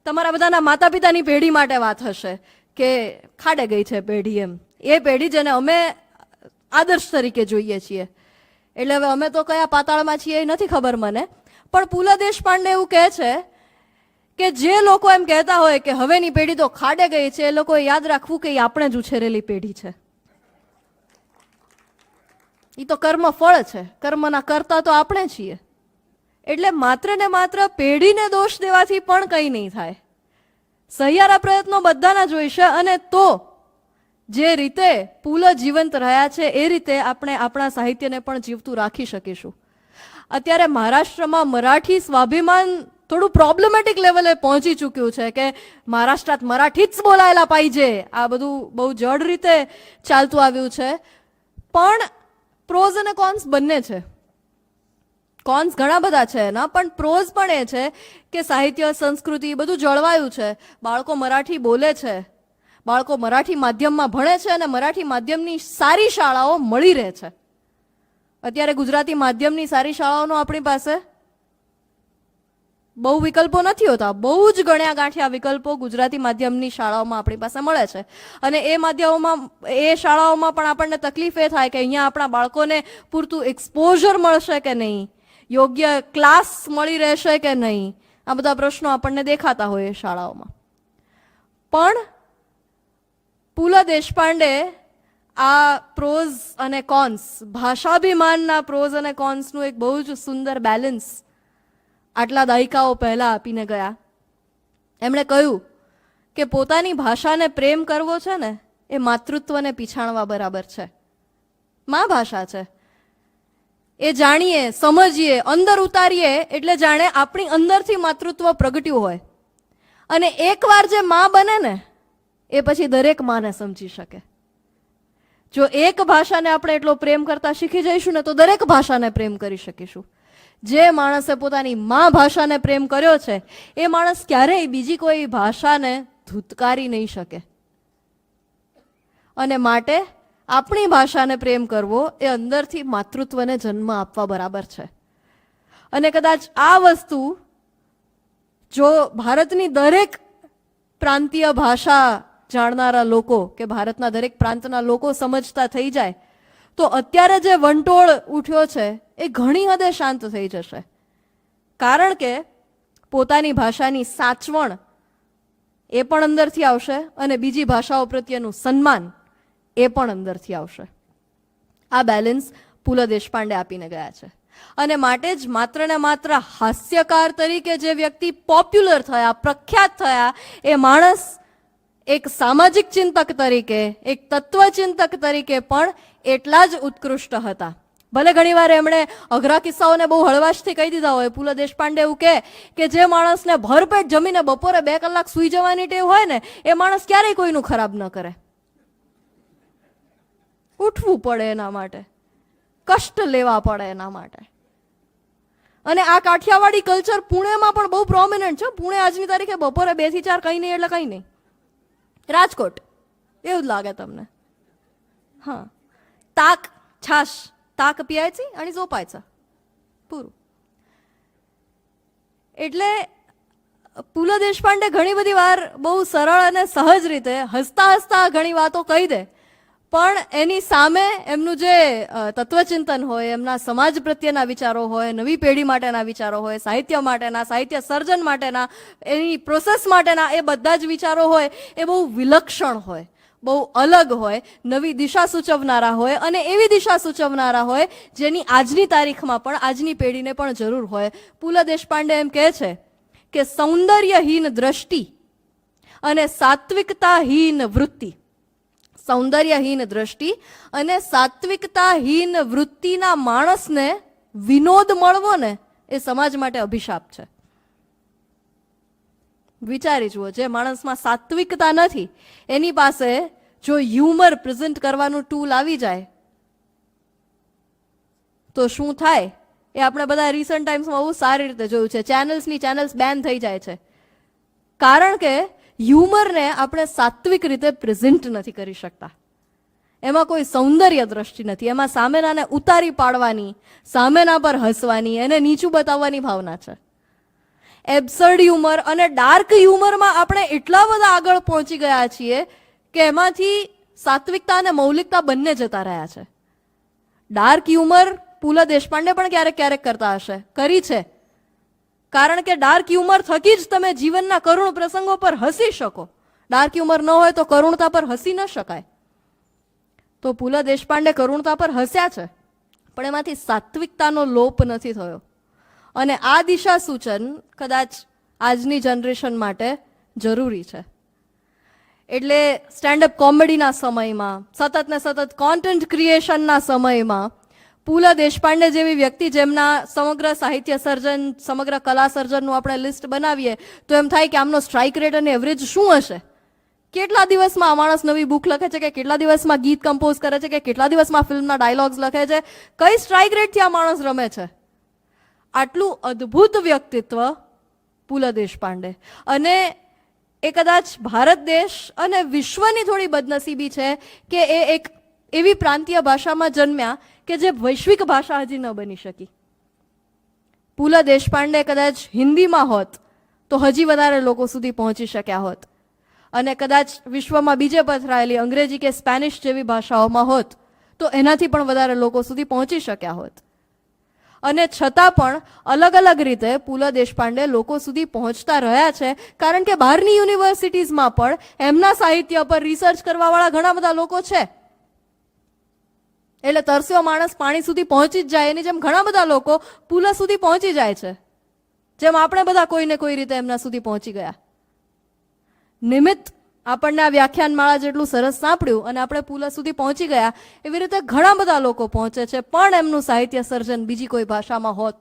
તમારા બધાના માતા પિતાની પેઢી માટે વાત હશે કે ખાડે ગઈ છે પેઢી, એમ એ પેઢી જેને અમે આદર્શ તરીકે જોઈએ છીએ. એટલે હવે અમે તો કયા પાતાળમાં છીએ એ નથી ખબર મને, પણ પુલ દેશપાંડે એવું કહે છે કે જે લોકો એમ કહેતા હોય કે હવેની પેઢી તો ખાડે ગઈ છે, એ લોકોએ યાદ રાખવું કે એ આપણે જ ઉછેરેલી પેઢી છે. એ તો કર્મ ફળ છે, કર્મના કરતા તો આપણે છીએ. એટલે માત્ર ને માત્ર પેઢીને દોષ દેવાથી પણ કંઈ નહીં થાય. સહિયારા પ્રયત્નો બધાના જોઈશે, અને તો જે રીતે પુલ જીવંત રહ્યા છે એ રીતે આપણે આપણા સાહિત્યને પણ જીવતું રાખી શકીશું. અત્યારે મહારાષ્ટ્રમાં મરાઠી સ્વાભિમાન થોડું પ્રોબ્લેમેટિક લેવલે પહોંચી ચૂક્યું છે કે મહારાષ્ટ્રાત મરાઠી જ બોલાયેલા પાहिजे, આ બધું બહુ જડ રીતે ચાલતું આવ્યું છે. પણ પ્રોઝ અને કોન્સ બંને છે. કોન્સ ઘણા બધા છે એના, પણ પ્રોઝ પણ એ છે કે સાહિત્ય, સંસ્કૃતિ બધું જળવાયું છે. બાળકો મરાઠી બોલે છે, બાળકો મરાઠી માધ્યમમાં ભણે છે અને મરાઠી માધ્યમની સારી શાળાઓ મળી રહે છે. અત્યારે ગુજરાતી માધ્યમની સારી શાળાઓનો આપણી પાસે બહુ વિકલ્પો નથી હોતા. બહુ જ ગણ્યા ગાંઠ્યા વિકલ્પો ગુજરાતી માધ્યમની શાળાઓમાં આપણી પાસે મળે છે. અને એ માધ્યમોમાં, એ શાળાઓમાં પણ આપણને તકલીફ એ થાય કે અહીંયા આપણા બાળકોને પૂરતું એક્સપોઝર મળશે કે નહીં, યોગ્ય ક્લાસ મળી રહેશે કે નહીં, આ બધા પ્રશ્નો આપણને દેખાતા હોય એ શાળાઓમાં. પણ પુલા દેશપાંડે આ પ્રોઝ અને કોન્સ, ભાષાભિમાનના પ્રોઝ અને કોન્સનું એક બહુ જ સુંદર બેલેન્સ આટલા દાયકાઓ પહેલા આપીને ગયા. એમણે કહ્યું કે પોતાની ભાષાને પ્રેમ કરવો છે ને એ માતૃત્વને પીછાણવા બરાબર છે. મા ભાષા છે, એ જાણીએ, સમજીએ, અંદર ઉતારીએ એટલે જાણે આપણી અંદરથી માતૃત્વ પ્રગટ્યું હોય. અને એકવાર જે મા બને ને એ પછી દરેક માને સમજી શકે. જો એક ભાષાને આપણે એટલો પ્રેમ કરતા શીખી જઈશું ને તો દરેક ભાષાને પ્રેમ કરી શકીશું. જે માણસે પોતાની મા ભાષાને પ્રેમ કર્યો છે એ માણસ ક્યારેય બીજી કોઈ ભાષાને ધૂતકારી નહીં શકે. અને માટે આપણી ભાષાને પ્રેમ કરવો એ અંદરથી માતૃત્વને જન્મ આપવા બરાબર છે. અને કદાચ આ વસ્તુ જો ભારતની દરેક પ્રાંતીય ભાષા જાણનારા લોકો કે ભારતના દરેક પ્રાંતના લોકો સમજતા થઈ જાય તો અત્યારે જે વંટોળ ઉઠ્યો છે એ ઘણી હદે શાંત થઈ જશે. કારણ કે પોતાની ભાષાની સાચવણ એ પણ અંદરથી આવશે અને બીજી ભાષાઓ પ્રત્યેનું સન્માન એ પણ અંદરથી આવશે. આ બેલેન્સ પુલા દેશપાંડે આપીને ગયા છે. અને માટે જ માત્ર ને માત્ર હાસ્યકાર તરીકે જે વ્યક્તિ પોપ્યુલર થયા, પ્રખ્યાત થયા, એ માણસ એક સામાજિક ચિંતક તરીકે, એક તત્વચિંતક તરીકે પણ એટલા જ ઉત્કૃષ્ટ હતા. ભલે ઘણીવાર એમણે અઘરા કિસ્સાઓને બહુ હળવાશથી કહી દીધા હોય. પુલા દેશપાંડે એવું કે જે માણસને ભરપેટ જમીને બપોરે 2 કલાક સૂઈ જવાની ટેવ હોય ને એ માણસ ક્યારેય કોઈનું ખરાબ ન કરે. ઉઠવું પડે એના માટે, કષ્ટ લેવા પડે એના માટે. અને આ કાઠિયાવાડી કલ્ચર પુણેમાં પણ બહુ પ્રોમિનન્ટ છે. પુણે આજની તારીખે બપોરે 2 થી 4 કંઈ નહીં એટલે કંઈ નહીં. રાજકોટ એવું જ લાગે તમને. હા, તાક, છાશ, તાક पियायची आणि झोपायचं, પૂરું. એટલે પુલા દેશપાંડે ઘણી બધી વાર બહુ સરળ અને સહજ રીતે હસતા હસતા ઘણી વાતો કહી દે, પણ એની સામે એમનું જે તત્વચિંતન હોય, એમના સમાજ પ્રત્યેના વિચારો હોય, નવી પેઢી માટેના વિચારો હોય, સાહિત્ય માટેના, સાહિત્ય સર્જન માટેના, એની પ્રોસેસ માટેના, એ બધા જ વિચારો હોય એ બહુ વિલક્ષણ હોય, બહુ અલગ હોય, નવી દિશા સૂચવનારા હોય અને એવી દિશા સૂચવનારા હોય જેની આજની તારીખમાં પણ, આજની પેઢીને પણ જરૂર હોય. પુલા દેશપાંડે એમ કહે છે કે સૌંદર્યહીન દ્રષ્ટિ અને સાત્વિકતાહીન વૃત્તિ, સૌંદર્યહીન દ્રષ્ટિ અને સાત્વિકતાહીન વૃત્તિના માણસને વિનોદ મળવો ને એ સમાજ માટે અભિશાપ છે. વિચારી જુઓ, જે માણસમાં સાત્વિકતા નથી એની પાસે જો હ્યુમર પ્રેઝન્ટ કરવાનું ટૂલ આવી જાય તો શું થાય એ આપણે બધા રિસન્ટ ટાઈમ્સમાં બહુ સારી રીતે જોયું છે. ચેનલ્સ બેન થઈ જાય છે કારણ કે હ્યુમરને આપણે સાત્વિક રીતે પ્રેઝન્ટ નથી કરી શકતા. એમાં કોઈ સૌંદર્ય દ્રષ્ટિ નથી, એમાં સામેનાને ઉતારી પાડવાની, સામેના પર હસવાની, એને નીચું બતાવવાની ભાવના છે. એબ્સર્ડ હ્યુમર અને ડાર્ક હ્યુમરમાં આપણે એટલા બધા આગળ પહોંચી ગયા છીએ કે એમાંથી સાત્વિકતા અને મૌલિકતા બંને જતા રહ્યા છે. ડાર્ક હ્યુમર પુલા દેશપાંડે પણ ક્યારેક ક્યારેક કરતા હશે, કરી છે, કારણ કે ડાર્ક હ્યુમર થકી જ તમે જીવનના કરુણ પ્રસંગો પર હસી શકો. ડાર્ક હ્યુમર ન હોય તો કરુણતા પર હસી ન શકાય. તો પુલા દેશપાંડે કરુણતા પર હસ્યા છે પણ એમાંથી સાત્વિકતાનો લોપ નથી થયો. અને આ દિશા સૂચન કદાચ આજની જનરેશન માટે જરૂરી છે. એટલે સ્ટેન્ડઅપ કોમેડીના સમયમાં, સતત ને સતત કોન્ટેન્ટ ક્રિએશનના સમયમાં પુલા દેશપાંડે જેવી વ્યક્તિ જેમના સમગ્ર સાહિત્ય સર્જન સમગ્ર કલા સર્જનનું આપણે લિસ્ટ બનાવીએ તો એમ થાય કે આમનો સ્ટ્રાઇક રેટ અને એવરેજ શું હશે? કેટલા દિવસમાં આ માણસ નવી બુક લખે છે, કે કેટલા દિવસમાં ગીત કમ્પોઝ કરે છે, કે કેટલા દિવસમાં ફિલ્મના ડાયલોગ્સ લખે છે, કઈ સ્ટ્રાઇક રેટથી આ માણસ રમે છે? આટલું અદ્ભુત વ્યક્તિત્વ પુલા દેશપાંડે. અને એ કદાચ ભારત દેશ અને વિશ્વની થોડી બદનસીબી છે કે એ એક એવી પ્રાંતીય ભાષામાં જન્મ્યા કે જે વૈશ્વિક ભાષા હજી ન બની શકી. પુલા દેશપાંડે કદાચ હિન્દીમાં હોત તો હજી વધારે લોકો સુધી પહોંચી શક્યા હોત, અને કદાચ વિશ્વમાં બીજે પથરાયેલી અંગ્રેજી કે સ્પેનિશ જેવી ભાષાઓમાં હોત તો એનાથી પણ વધારે લોકો સુધી પહોંચી શક્યા હોત. અને છતાં પણ અલગ અલગ રીતે પુલા દેશપાંડે લોકો સુધી પહોંચતા રહ્યા છે, કારણ કે બહારની યુનિવર્સિટીઝમાં પણ એમના સાહિત્ય પર રિસર્ચ કરવાવાળા ઘણા બધા લોકો છે. એટલે તરસ્યો માણસ પાણી સુધી પહોંચી જ જાય, એની જેમ ઘણા બધા લોકો પુલા સુધી પહોંચી જાય છે, જેમ આપણે બધા કોઈને કોઈ રીતે એમના સુધી પહોંચી ગયા. નિમિત્ત આપણને આ વ્યાખ્યાન માળા જેટલું સરસ સાંભળ્યું અને આપણે પુલા સુધી પહોંચી ગયા, એવી રીતે ઘણા બધા લોકો પહોંચે છે. પણ એમનું સાહિત્ય સર્જન બીજી કોઈ ભાષામાં હોત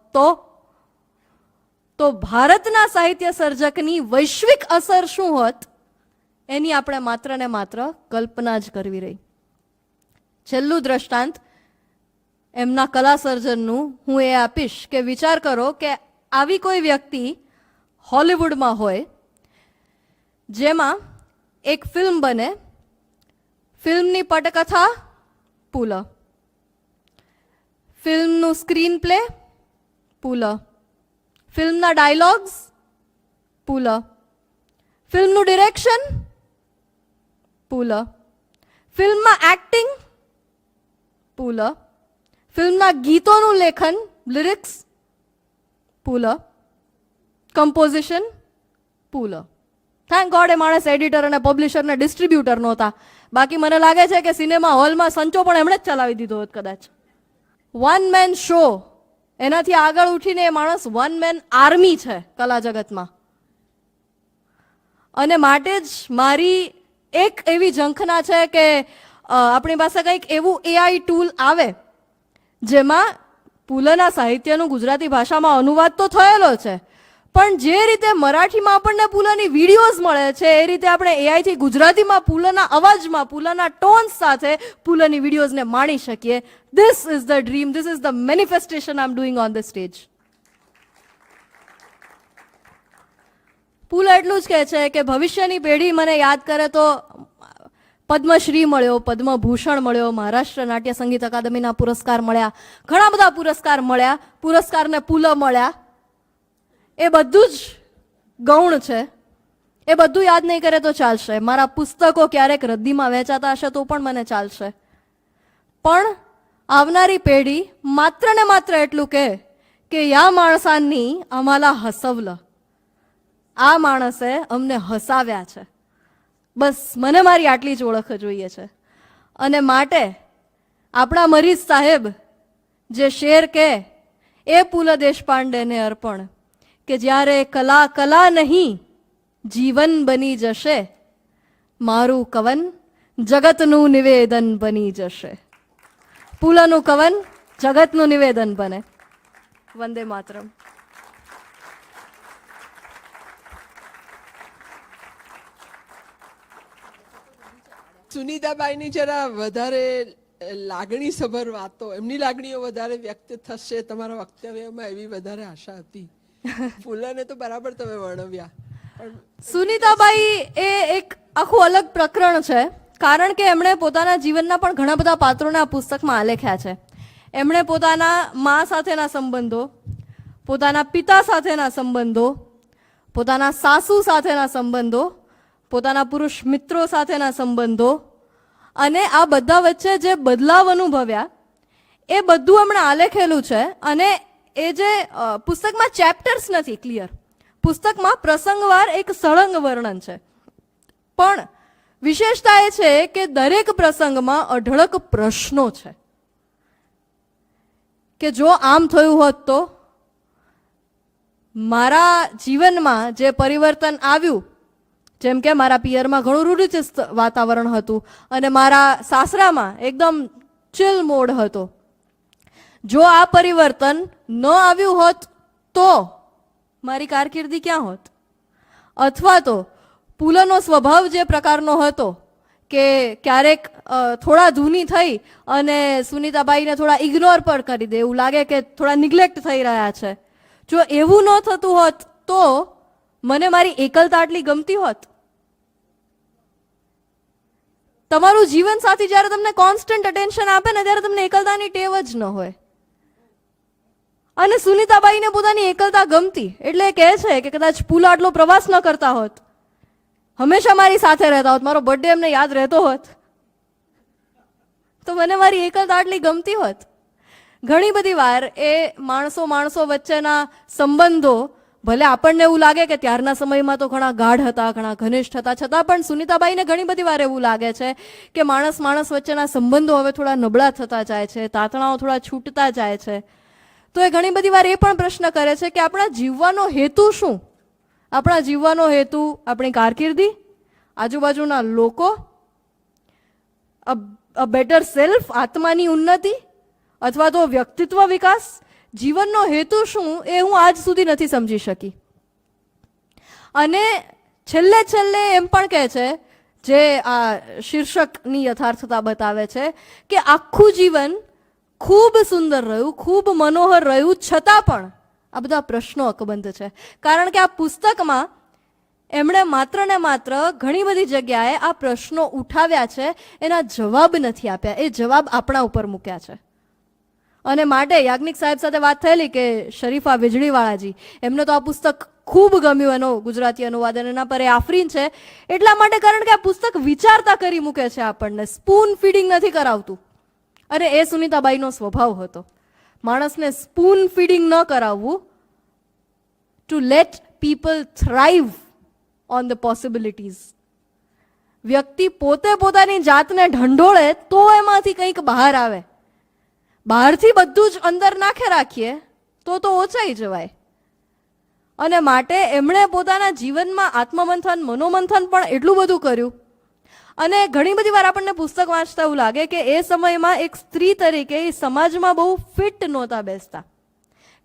તો ભારતના સાહિત્ય સર્જકની વૈશ્વિક અસર શું હોત એની આપણે માત્ર ને માત્ર કલ્પના જ કરવી રહી. છેલ્લું દ્રષ્ટાંત એમના કલા સર્જનનું હું એ આપીશ કે વિચાર કરો કે આવી કોઈ વ્યક્તિ હોલિવૂડમાં હોય જેમાં એક ફિલ્મ બને, ફિલ્મની પટકથા પુલા, ફિલ્મનું સ્ક્રીન પ્લે પુલા, ફિલ્મના ડાયલોગ્સ પુલા, ફિલ્મનું ડિરેક્શન પુલા, ફિલ્મમાં એક્ટિંગ પુલા, ફિલ્મના ગીતોનું લેખન લિરિક્સ પુલા, કમ્પોઝિશન પુલા. થેન્ક ગોડ એ માણસ એડિટર અને પબ્લિશર ને ડિસ્ટ્રીબ્યુટર નહોતા, બાકી મને લાગે છે કે સિનેમા હોલમાં સંચો પણ એમણે જ ચલાવી દીધો હોત કદાચ. વન મેન શો, એનાથી આગળ ઉઠીને એ માણસ વન મેન આર્મી છે કલા જગતમાં. અને માટે જ મારી એક એવી ઝંખના છે કે આપણી પાસે કંઈક એવું એઆઈ ટૂલ આવે જેમાં પુલાના સાહિત્યનું ગુજરાતી ભાષામાં અનુવાદ તો થયેલો છે, પણ જે રીતે મરાઠીમાં આપણને પુલાની વિડીયોઝ મળે છે એ રીતે આપણે એઆઈથી ગુજરાતીમાં પુલાના અવાજમાં પુલાના ટોન્સ સાથે પુલાની વિડીયોઝને માણી શકીએ. This is the dream, this is the manifestation I am doing on the stage. Pu La એટલું જ કહે છે કે ભવિષ્યની પેઢી મને યાદ કરે તો પદ્મશ્રી મળ્યો, પદ્મભૂષણ મળ્યો, મહારાષ્ટ્ર નાટ્ય સંગીત અકાદમીના પુરસ્કાર મળ્યા, ઘણા બધા પુરસ્કાર મળ્યા, પુરસ્કારને પુલા મળ્યા. એ બધું જ ગૌણ છે, એ બધું યાદ નહીં કરે તો ચાલશે. મારા પુસ્તકો ક્યારેક રદ્દીમાં વેચાતા હશે તો પણ મને ચાલશે, પણ આવનારી પેઢી માત્ર ને માત્ર એટલું કહે કે યા માણસાंनी आम्हाला हसवलं, આ માણસે અમને હસાવ્યા છે. બસ મને મારી આટલી જ ઓળખ જોઈએ છે. અને માટે આપણા મરીઝ સાહેબ જે શેર કે એ પુલા દેશપાંડેને અર્પણ કે જ્યારે કલા કલા નહીં જીવન બની જશે, મારું કવન જગતનું નિવેદન બની જશે. પુલાનું કવન જગતનું નિવેદન બને. વંદે માતરમ. સુનીતાબાઈની જરા વધારે લાગણીસભર વાતો, એમની લાગણીઓ વધારે વ્યક્ત થશે તમારા વક્તવ્યમાં એવી વધારે આશા હતી. પુલાને તો બરાબર તમે વર્ણવ્યા, પણ સુનીતાબાઈ એ એક આખું અલગ પ્રકરણ છે, કારણ કે એમણે પોતાના જીવનના પણ ઘણા બધા પાત્રોને આ પુસ્તકમાં આલેખ્યા છે. એમણે પોતાના મા સાથેના સંબંધો, પોતાના પિતા સાથેના સંબંધો, પોતાના સાસુ સાથેના સંબંધો, પોતાના પુરુષ મિત્રો સાથેના સંબંધો અને આ બધા વચ્ચે જે બદલાવ અનુભવ્યા એ બધું એમણે આલેખેલું છે. અને એ જે પુસ્તકમાં ચેપ્ટર્સ નથી ક્લિયર, પુસ્તકમાં પ્રસંગવાર એક સળંગ વર્ણન છે, પણ વિશેષતા એ છે કે દરેક પ્રસંગમાં અઢળક પ્રશ્નો છે કે જો આમ થયું હોત તો, મારા જીવનમાં જે પરિવર્તન આવ્યું, જેમ કે મારા પિયરમાં ઘણું રૂઢિચુસ્ત વાતાવરણ હતું અને મારા સાસરામાં એકદમ ચિલ મોડ હતો, જો આ પરિવર્તન ન આવ્યું હોત તો મારી કારકિર્દી ક્યાં હોત? અથવા તો પુલનો સ્વભાવ જે પ્રકારનો હતો કે ક્યારેક થોડા ધૂની થઈ અને સુનીતાબાઈને થોડા ઇગ્નોર પણ કરી દે, એવું લાગે કે થોડા નિગ્લેક્ટ થઈ રહ્યા છે, જો એવું ન થતું હોત તો મને મારી એકલતા આટલી ગમતી હોત? તમારું જીવન સાથી જ્યારે તમને કોન્સ્ટન્ટ અટેન્શન આપે ને ત્યારે તમને એકલતાની ટેવ જ ન હોય. અને સુનીતાબાઈને પોતાની એકલતા ગમતી એટલે કહે છે કે કદાચ પુલ આટલો પ્રવાસ ન કરતા હોત, હંમેશા મારી સાથે રહેતા હોત, મારો બર્થડે એમને યાદ રહેતો હોત, તો મને મારી એકલતા આટલી ગમતી હોત. ઘણી બધી વાર એ માણસો વચ્ચેના સંબંધો ભલે આપણને એવું લાગે કે ત્યારના સમયમાં તો ઘણા ગાઢ હતા, ઘણા ઘનિષ્ઠ હતા, છતાં પણ સુનીતાબાઈને ઘણી બધી વાર એવું લાગે છે કે માણસ વચ્ચેના સંબંધો હવે થોડા નબળા થતા જાય છે, તાતણાઓ થોડા છૂટતા જાય છે. તો એ ઘણી બધી વાર એ પણ પ્રશ્ન કરે છે કે આપણા જીવવાનો હેતુ શું? આપણા જીવવાનો હેતુ આપણી કારકિર્દી, આજુબાજુના લોકો, અ બેટર સેલ્ફ, આત્માની ઉન્નતિ, અથવા તો વ્યક્તિત્વ વિકાસ? જીવનનો હેતુ શું એ હું આજ સુધી નથી સમજી શકી. અને છેલ્લે એમ પણ કહે છે, જે આ શીર્ષકની યથાર્થતા બતાવે છે, કે આખું જીવન ખૂબ સુંદર રહ્યું, ખૂબ મનોહર રહ્યું, છતાં પણ આ બધા પ્રશ્નો અકબંધ છે. કારણ કે આ પુસ્તકમાં એમણે માત્ર ને માત્ર ઘણી બધી જગ્યાએ આ પ્રશ્નો ઉઠાવ્યા છે, એના જવાબ નથી આપ્યા, એ જવાબ આપણા ઉપર મૂક્યા છે. અને માટે યાજ્ઞિક સાહેબ સાથે વાત થયેલી કે શરીફા વીજળીવાળાજી, એમને તો આ પુસ્તક ખૂબ ગમ્યું, એનો ગુજરાતી અનુવાદ, અને એના પર એ આફરીન છે એટલા માટે કારણ કે આ પુસ્તક વિચારતા કરી મૂકે છે, આપણને સ્પૂન ફીડિંગ નથી કરાવતું. અને એ સુનીતાબાઈનો સ્વભાવ હતો, માણસને સ્પૂન ફીડિંગ ન કરાવવું, to let people thrive on the possibilities. વ્યક્તિ પોતે પોતાની જાતને ઢંઢોળે તો એમાંથી કંઈક બહાર આવે. બહારથી બધું જ અંદર નાખે રાખીએ તો ઓછાઈ જવાય. અને માટે એમણે પોતાના જીવનમાં આત્મમંથન, મનોમંથન પણ એટલું બધું કર્યું. અને ઘણી બધી વાર આપણને પુસ્તક વાંચતા એવું લાગે કે એ સમયમાં એક સ્ત્રી તરીકે એ સમાજમાં બહુ ફિટ નહોતા બેસતા.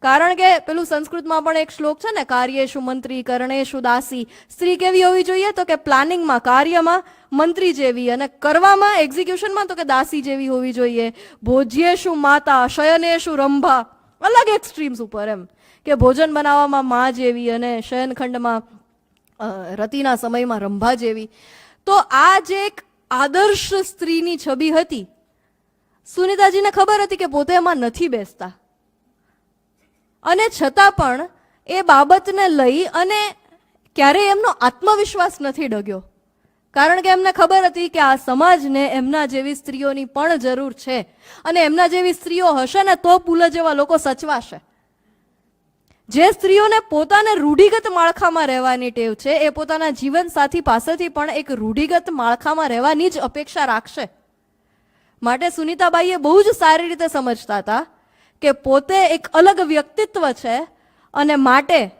કારણ કે પેલું સંસ્કૃતમાં પણ એક શ્લોક છે ને, કાર્યેષુ મંત્રી કરણેષુ દાસી. સ્ત્રી કેવી હોવી જોઈએ? તો કે પ્લાનિંગમાં, કાર્યમાં મંત્રી જેવી, અને કરવામાં, એક્ઝિક્યુશનમાં તો કે દાસી જેવી હોવી જોઈએ. ભોજ્યેષુ માતા, શયનેષુ રંભા. અલગ એક્સ્ટ્રીમ્સ ઉપર એમ કે ભોજન બનાવવામાં મા જેવી અને શયનખંડમાં રતિના સમયમાં રંભા જેવી. તો આ જે એક આદર્શ સ્ત્રીની છબી હતી, સુનીતાજીને ખબર હતી કે પોતે એમાં નથી બેસતા, અને છતાં પણ એ બાબતને લઈ અને ક્યારેય એમનો આત્મવિશ્વાસ નથી ડગ્યો. કારણ કે એમને ખબર હતી કે આ સમાજને એમના જેવી સ્ત્રીઓની પણ જરૂર છે, અને એમના જેવી સ્ત્રીઓ હશે ને તો પુલ જેવા લોકો સચવાશે. જે સ્ત્રીઓને પોતાને રૂઢિગત માળખામાં રહેવાની ટેવ છે, એ પોતાના જીવન સાથી પાસેથી પણ એક રૂઢિગત માળખામાં રહેવાની જ અપેક્ષા રાખશે. માટે સુનીતાબાઈએ બહુ જ સારી રીતે સમજતા હતા કે પોતે એક અલગ વ્યક્તિત્વ છે, અને માટે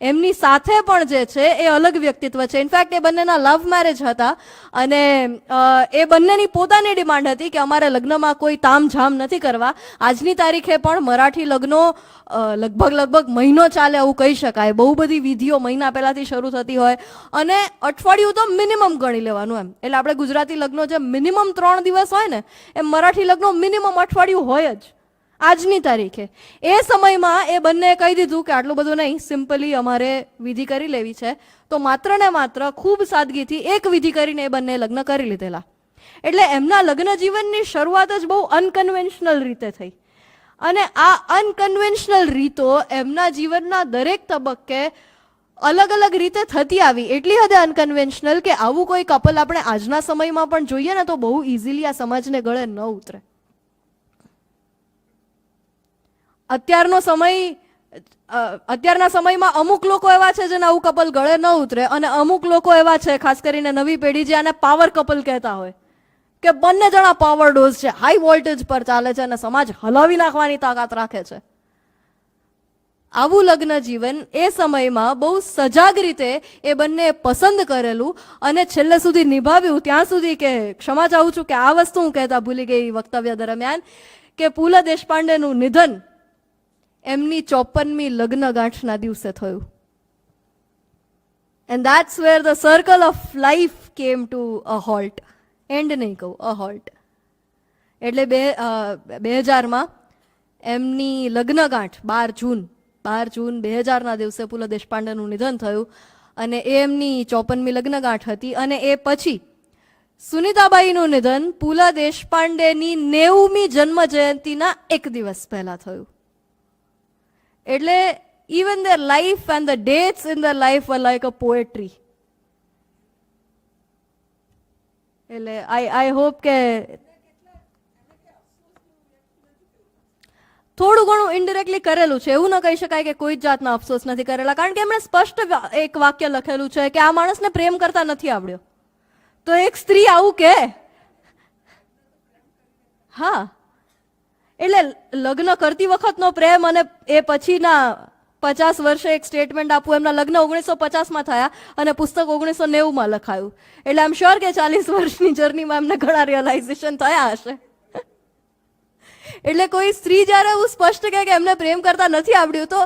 એમની સાથે પણ જે છે એ અલગ વ્યક્તિત્વ છે. ઇનફેક્ટ એ બંનેના લવ મેરેજ હતા, અને એ બંનેની પોતાની ડિમાન્ડ હતી કે અમારે લગ્નમાં કોઈ તામઝામ નથી કરવા. આજની તારીખે પણ મરાઠી લગ્નો લગભગ મહિનો ચાલે એવું કહી શકાય. બહુ બધી વિધિઓ મહિના પહેલાથી શરૂ થતી હોય, અને અઠવાડિયું તો મિનિમમ ગણી લેવાનું એમ. એટલે આપણે ગુજરાતી લગ્નો જે મિનિમમ 3 દિવસ હોય ને, એમ મરાઠી લગ્નો મિનિમમ અઠવાડિયું હોય જ આજની તારીખે. એ સમયમાં એ બંને કહી દીધું કે આટલું બધું નહીં, સિમ્પલી અમારે વિધિ કરી લેવી છે. તો માત્ર ને માત્ર ખૂબ સાદગીથી એક વિધિ કરીને એ બંને લગ્ન કરી લીધેલા. એટલે એમના લગ્ન જીવનની શરૂઆત જ બહુ અનકન્વેન્શનલ રીતે થઈ, અને આ અનકન્વેન્શનલ રીતો એમના જીવનના દરેક તબક્કે અલગ અલગ રીતે થતી આવી. એટલી હદે અનકન્વેન્શનલ કે આવું કોઈ કપલ આપણે આજના સમયમાં પણ જોઈએ ને તો બહુ ઇઝીલી આ સમાજને ગળે ન ઉતરે. અત્યારના સમયમાં અમુક લોકો એવા છે જેને આવું કપલ ગળે ન ઉતરે, અને અમુક લોકો એવા છે, ખાસ કરીને નવી પેઢી, જે આને પાવર કપલ કહેતા હોય કે બંને જણા પાવર ડોઝ છે, હાઈ વોલ્ટેજ પર ચાલે છે અને સમાજ હલાવી નાખવાની તાકાત રાખે છે. આવું લગ્ન જીવન એ સમયમાં બહુ સજાગ રીતે એ બંને પસંદ કરેલું અને છેલ્લે સુધી નિભાવ્યું. ત્યાં સુધી કે ક્ષમા ચાહું છું કે આ વસ્તુ હું કહેતા ભૂલી ગઈ વક્તવ્ય દરમિયાન, કે પુલા દેશપાંડેનું નિધન એમની 54મી લગ્નગાંઠના દિવસે થયું. And that's where the circle of life came to a halt. And નહીં કહું, a halt. એટલે 2000માં એમની લગ્નગાંઠ 12 જૂન 2000ના દિવસે પુલા દેશપાંડેનું નિધન થયું અને એ એમની 54મી લગ્નગાંઠ હતી. અને એ પછી સુનીતાબાઈનું નિધન પુલા દેશપાંડેની 90મી જન્મ જયંતિના એક દિવસ પહેલા થયું. એટલે even their life and the dates in their life were like a poetry. એટલે I hope કે થોડું ઘણું ઇનડિરેક્ટલી કરેલું છે, એવું ન કહી શકાય કે કોઈ જ જાતના અફસોસ નથી કરેલા, કારણ કે એમણે સ્પષ્ટ એક વાક્ય લખેલું છે કે આ માણસને પ્રેમ કરતા નથી આવડ્યો. તો એક સ્ત્રી આવું કે હા, એટલે લગ્ન કરતી વખતનો પ્રેમ અને એ પછીના 50 વર્ષે એક સ્ટેટમેન્ટ આપવું. એમના લગ્ન 1950માં થયા અને પુસ્તક 1990માં લખાયું. એટલે આઈ એમ શ્યોર કે 40 વર્ષની જર્નીમાં એમને ઘણા રિયલાઇઝેશન થયા હશે. એટલે કોઈ સ્ત્રી જ્યારે એવું સ્પષ્ટ કહે કે એમને પ્રેમ કરતા નથી આવડ્યું, તો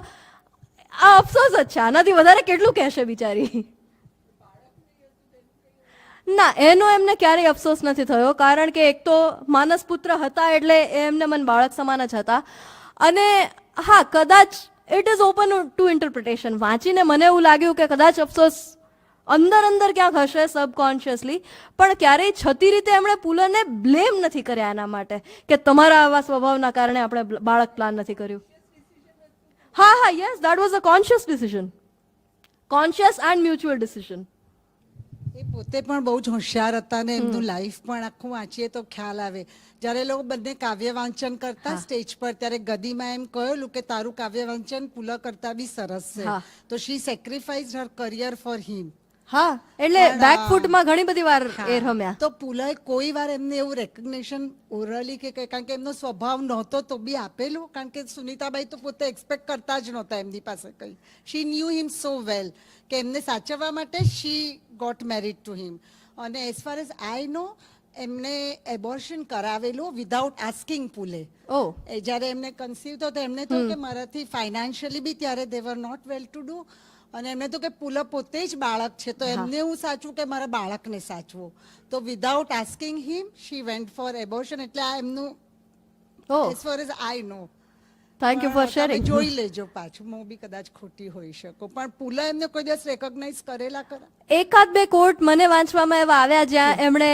આ અફસોસ જ છે. આનાથી વધારે કેટલું કહેશે બિચારી? ના, એનો એમને ક્યારેય અફસોસ નથી થયો, કારણ કે એક તો માનસ પુત્ર હતા એટલે એમને મન બાળક સમાન જ હતા. અને હા, કદાચ it is open two interpretation. વાંચીને મને એવું લાગ્યું કે કદાચ અફસોસ અંદર ક્યાંક હશે સબકોન્શિયસલી, પણ ક્યારેય છતી રીતે એમણે પુલને બ્લેમ નથી કર્યા એના માટે કે તમારા આવા સ્વભાવના કારણે આપણે બાળક પ્લાન નથી કર્યું. હા, yes, that was a conscious decision, conscious and mutual decision. એ પોતે પણ બહુ જ હોશિયાર હતા ને એમનું લાઈફ પણ આખું વાંચીએ તો ખ્યાલ આવે. જ્યારે એ લોકો બંને કાવ્ય વાંચન કરતા સ્ટેજ પર, ત્યારે ગદીમાં એમ કહેલું કે તારું કાવ્ય વાંચન પુલા કરતા બી સરસ છે. તો શી સેક્રિફાઈઝ હર કરિયર ફોર હિમ. હા, એટલે બેકફૂટમાં ઘણી બધી વાર એ રમ્યા. તો પુલાએ કોઈ વાર એમને એવું રેકગ્નિશન ઓરલી કે કારણ કે એમનો સ્વભાવ નહોતો તો બી આપેલું, કારણ કે સુનીતાબાઈ તો પોતે એક્સપેક્ટ કરતા જ નહોતા એમની પાસે કંઈ. શી ન્યુ હિમ સો વેલ કે એમને સાચવવા માટે she got married to him. અને as far as I know, એમને એબોર્શન કરાવેલું વિધાઉટ આસ્કિંગ પુલે. જ્યારે એમને કન્સીવ થયો તો એમને થયું કે મારાથી ફાઇનાન્શિયલી બી ત્યારે they were not well to do, અને એમને તો કે પુલા પોતે જ બાળક છે તો એમને હું સાચવું કે મારા બાળકને સાચવું. તો without asking him she went for abortion. એટલે આ એમનું as far as I know. Thank you for sharing. જોઈ લેજો પાછું, હું બી કદાચ ખોટી હોઈ શકું, પણ પુલા એમને કોઈ દિવસ રેકોગ્નાઇઝ કરેલા ખરા? એકાદ બે કોટ મને વાંચવામાં એવા આવ્યા જ્યાં એમણે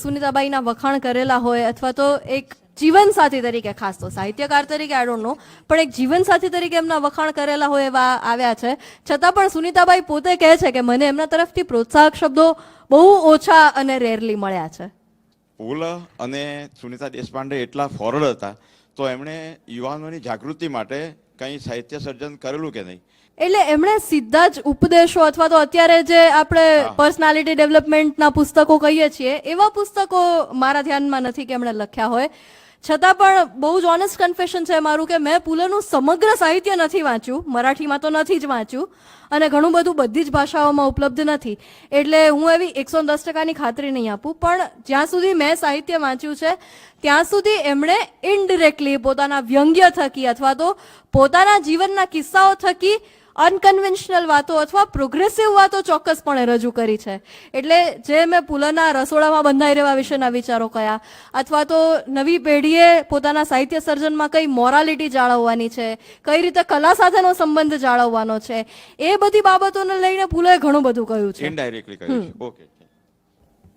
સુનીતાબાઈના વખાણ કરેલા હોય, અથવા તો એક જીવનસાથી તરીકે, ખાસ તો સાહિત્યકાર તરીકે આઈ ડોન્ટ નો, પણ એક જીવનસાથી તરીકે એમના વખાણ કરેલા હોય એવા આવ્યા છે. છતાં પણ સુનીતાબાઈ પોતે કહે છે કે મને એમના તરફથી પ્રોત્સાહક શબ્દો બહુ ઓછા અને રેરલી મળ્યા છે. પુલા અને સુનીતા દેશપાંડે એટલા ફોરવર્ડ હતા તો એમણે યુવાનોની જાગૃતિ માટે કંઈ સાહિત્ય સર્જન કરેલું કે નહીં? એટલે એમણે સીધા જ ઉપદેશો અથવા તો અત્યારે જે આપણે પર્સનાલિટી ડેવલપમેન્ટના પુસ્તકો કહીએ છીએ એવા પુસ્તકો મારા ધ્યાનમાં નથી કે એમણે લખ્યા હોય. છતાં પણ બહુ જ ઓનેસ્ટ કન્ફેશન છે મારું કે મેં પુલાનું સમગ્ર સાહિત્ય નથી વાંચ્યું, મરાઠીમાં તો નથી જ વાંચ્યું, અને ઘણું બધું બધી જ ભાષાઓમાં ઉપલબ્ધ નથી. એટલે હું એવી 110% ખાતરી નહીં આપું, પણ જ્યાં સુધી મેં સાહિત્ય વાંચ્યું છે ત્યાં સુધી એમણે ઇનડિરેક્ટલી પોતાના વ્યંગ્ય થકી અથવા તો પોતાના જીવનના કિસ્સાઓ થકી અનકન્વેન્શનલ વાતો અથવા પ્રોગ્રેસિવ વાતો ચોક્કસપણે રજૂ કરી છે. એટલે જે મેં પુલાના રસોડામાં બંધાઈ રહેવા વિશેના વિચારો કયા, અથવા તો નવી પેઢીએ પોતાના સાહિત્ય સર્જનમાં કઈ મોરાલિટી જાળવવાની છે, કઈ રીતે કલા સાથેનો સંબંધ જાળવવાનો છે, એ બધી બાબતોને લઈને પુલાએ ઘણું બધું કહ્યું છે. ઇનડાયરેક્ટલી કહ્યું છે. ઓકે.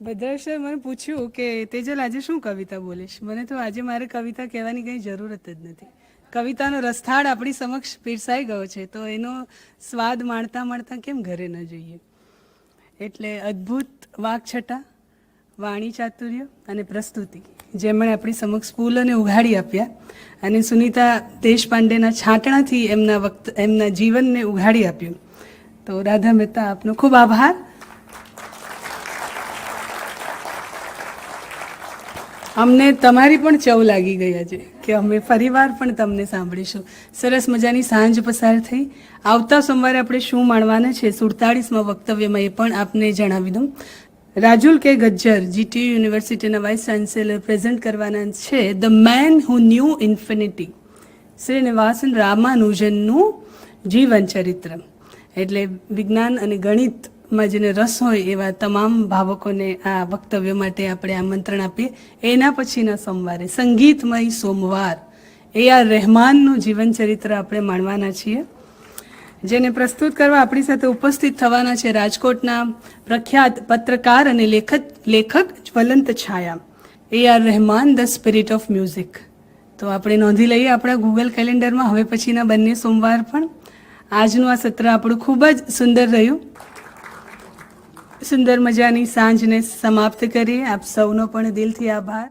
ભદ્રાશે મને પૂછ્યું કે તેજલ આજે શું કવિતા બોલીશ. મને તો આજે મારે કવિતા કહેવાની કંઈ જરૂરત જ નથી. કવિતાનો રસથાળ આપણી સમક્ષ પીરસાઈ ગયો છે તો એનો સ્વાદ માણતા માણતા કેમ ઘરે ન જઈએ. એટલે અદ્ભુત વાકછટા, વાણી ચાતુર્ય અને પ્રસ્તુતિ જેમણે આપણી સમક્ષ પુલાને ઉઘાડી આપ્યા અને સુનીતા દેશપાંડેના છાંટણાથી એમના જીવનને ઉઘાડી આપ્યું. તો રાધા મહેતા, આપનો ખૂબ આભાર. અમને તમારી પણ ચવ લાગી ગઈ આજે કે અમે ફરીવાર પણ તમને સાંભળીશું. સરસ મજાની સાંજ પસાર થઈ. આવતા સોમવારે આપણે શું માણવાના છે 47માં વક્તવ્યમાં એ પણ આપને જણાવી દઉં. રાજુલ કે ગજ્જર જીટીયુ યુનિવર્સિટીના વાઇસ ચાન્સેલર પ્રેઝન્ટ કરવાના છે the man who knew infinity, Srinivasan રામાનુજનનું જીવન ચરિત્ર. એટલે વિજ્ઞાન અને ગણિતમાં જેને રસ હોય એવા તમામ ભાવકોને આ વક્તવ્ય માટે આપણે આમંત્રણ આપીએ. એના પછીના સોમવારે સંગીતમય સોમવાર AR રહેમાનનું જીવન ચરિત્ર આપણે માણવાના છીએ, જેને પ્રસ્તુત કરવા આપણી સાથે ઉપસ્થિત થવાના છે રાજકોટના પ્રખ્યાત પત્રકાર અને લેખક Jwalant Chhaya AR Rahman the spirit of music. તો આપણે નોંધી લઈએ આપણા ગૂગલ કેલેન્ડરમાં હવે પછીના બંને સોમવાર પણ. આજનું આ સત્ર આપણું ખૂબ જ સુંદર રહ્યું. સુંદર મજાની સાંજને સમાપ્ત કરીએ. આપ સૌનો પણ દિલથી આભાર.